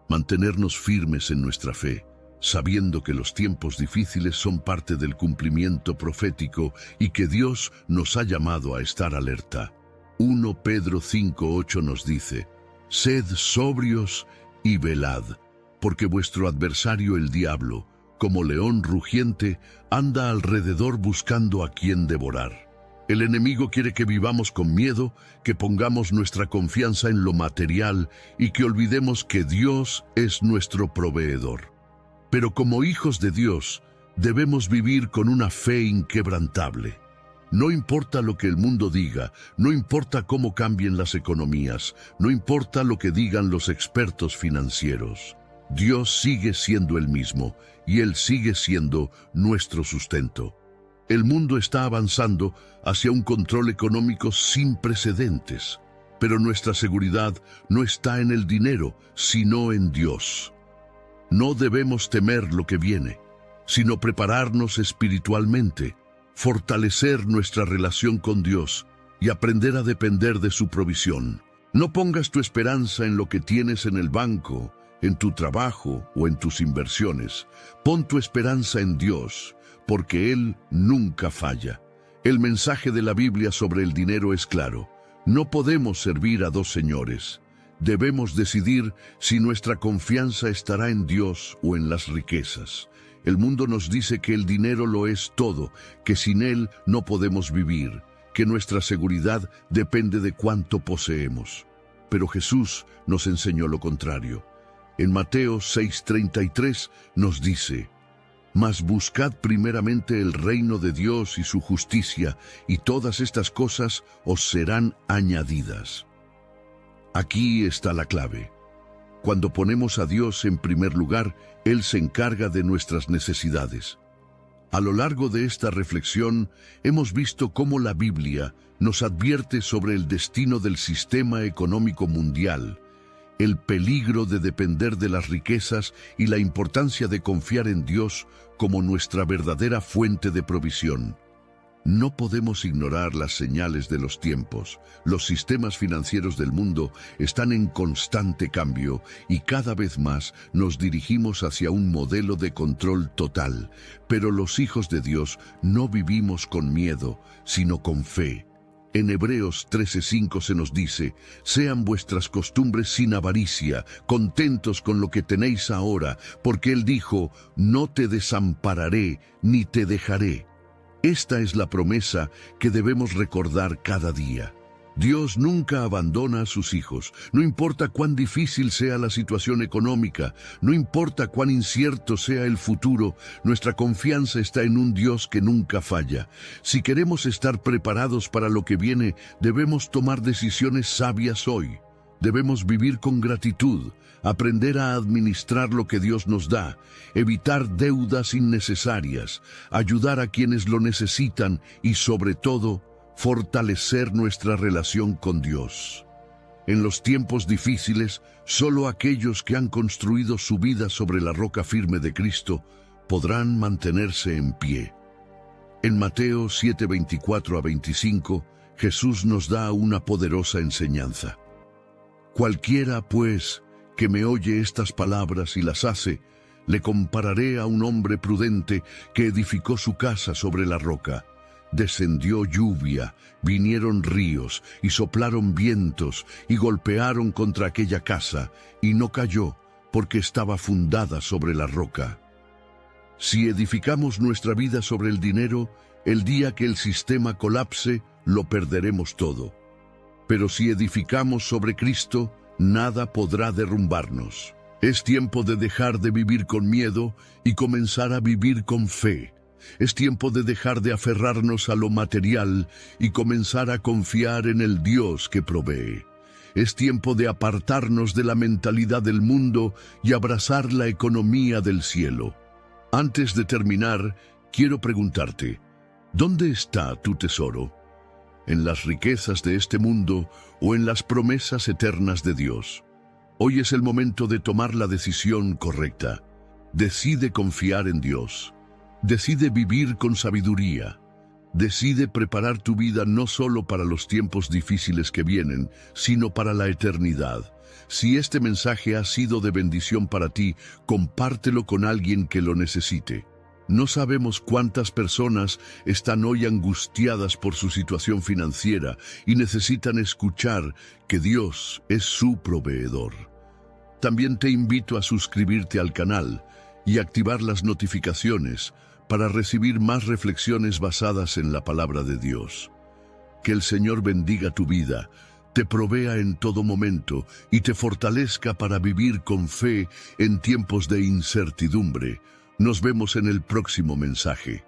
Mantenernos firmes en nuestra fe, sabiendo que los tiempos difíciles son parte del cumplimiento profético y que Dios nos ha llamado a estar alerta. 1 Pedro 5:8 nos dice: sed sobrios y velad, porque vuestro adversario el diablo, como león rugiente, anda alrededor buscando a quien devorar. El enemigo quiere que vivamos con miedo, que pongamos nuestra confianza en lo material y que olvidemos que Dios es nuestro proveedor. Pero como hijos de Dios, debemos vivir con una fe inquebrantable. No importa lo que el mundo diga, no importa cómo cambien las economías, no importa lo que digan los expertos financieros. Dios sigue siendo el mismo y Él sigue siendo nuestro sustento. El mundo está avanzando hacia un control económico sin precedentes, pero nuestra seguridad no está en el dinero, sino en Dios. No debemos temer lo que viene, sino prepararnos espiritualmente, fortalecer nuestra relación con Dios y aprender a depender de su provisión. No pongas tu esperanza en lo que tienes en el banco, en tu trabajo o en tus inversiones. Pon tu esperanza en Dios, porque Él nunca falla. El mensaje de la Biblia sobre el dinero es claro. No podemos servir a dos señores. Debemos decidir si nuestra confianza estará en Dios o en las riquezas. El mundo nos dice que el dinero lo es todo, que sin él no podemos vivir, que nuestra seguridad depende de cuánto poseemos. Pero Jesús nos enseñó lo contrario. En Mateo 6:33 nos dice: mas buscad primeramente el reino de Dios y su justicia, y todas estas cosas os serán añadidas. Aquí está la clave. Cuando ponemos a Dios en primer lugar, Él se encarga de nuestras necesidades. A lo largo de esta reflexión, hemos visto cómo la Biblia nos advierte sobre el destino del sistema económico mundial, el peligro de depender de las riquezas y la importancia de confiar en Dios como nuestra verdadera fuente de provisión. No podemos ignorar las señales de los tiempos. Los sistemas financieros del mundo están en constante cambio y cada vez más nos dirigimos hacia un modelo de control total. Pero los hijos de Dios no vivimos con miedo, sino con fe. En Hebreos 13:5 se nos dice: sean vuestras costumbres sin avaricia, contentos con lo que tenéis ahora, porque Él dijo: no te desampararé ni te dejaré. Esta es la promesa que debemos recordar cada día. Dios nunca abandona a sus hijos. No importa cuán difícil sea la situación económica, no importa cuán incierto sea el futuro, nuestra confianza está en un Dios que nunca falla. Si queremos estar preparados para lo que viene, debemos tomar decisiones sabias hoy. Debemos vivir con gratitud, aprender a administrar lo que Dios nos da, evitar deudas innecesarias, ayudar a quienes lo necesitan y, sobre todo, fortalecer nuestra relación con Dios. En los tiempos difíciles, solo aquellos que han construido su vida sobre la roca firme de Cristo podrán mantenerse en pie. En Mateo 7:24-25, Jesús nos da una poderosa enseñanza. Cualquiera, pues, que me oye estas palabras y las hace, le compararé a un hombre prudente que edificó su casa sobre la roca. Descendió lluvia, vinieron ríos y soplaron vientos y golpearon contra aquella casa, y no cayó, porque estaba fundada sobre la roca. Si edificamos nuestra vida sobre el dinero, el día que el sistema colapse, lo perderemos todo. Pero si edificamos sobre Cristo, nada podrá derrumbarnos. Es tiempo de dejar de vivir con miedo y comenzar a vivir con fe. Es tiempo de dejar de aferrarnos a lo material y comenzar a confiar en el Dios que provee. Es tiempo de apartarnos de la mentalidad del mundo y abrazar la economía del cielo. Antes de terminar, quiero preguntarte, ¿dónde está tu tesoro? ¿En las riquezas de este mundo o en las promesas eternas de Dios? Hoy es el momento de tomar la decisión correcta. Decide confiar en Dios. Decide vivir con sabiduría. Decide preparar tu vida no solo para los tiempos difíciles que vienen, sino para la eternidad. Si este mensaje ha sido de bendición para ti, compártelo con alguien que lo necesite. No sabemos cuántas personas están hoy angustiadas por su situación financiera y necesitan escuchar que Dios es su proveedor. También te invito a suscribirte al canal y activar las notificaciones para recibir más reflexiones basadas en la palabra de Dios. Que el Señor bendiga tu vida, te provea en todo momento y te fortalezca para vivir con fe en tiempos de incertidumbre. Nos vemos en el próximo mensaje.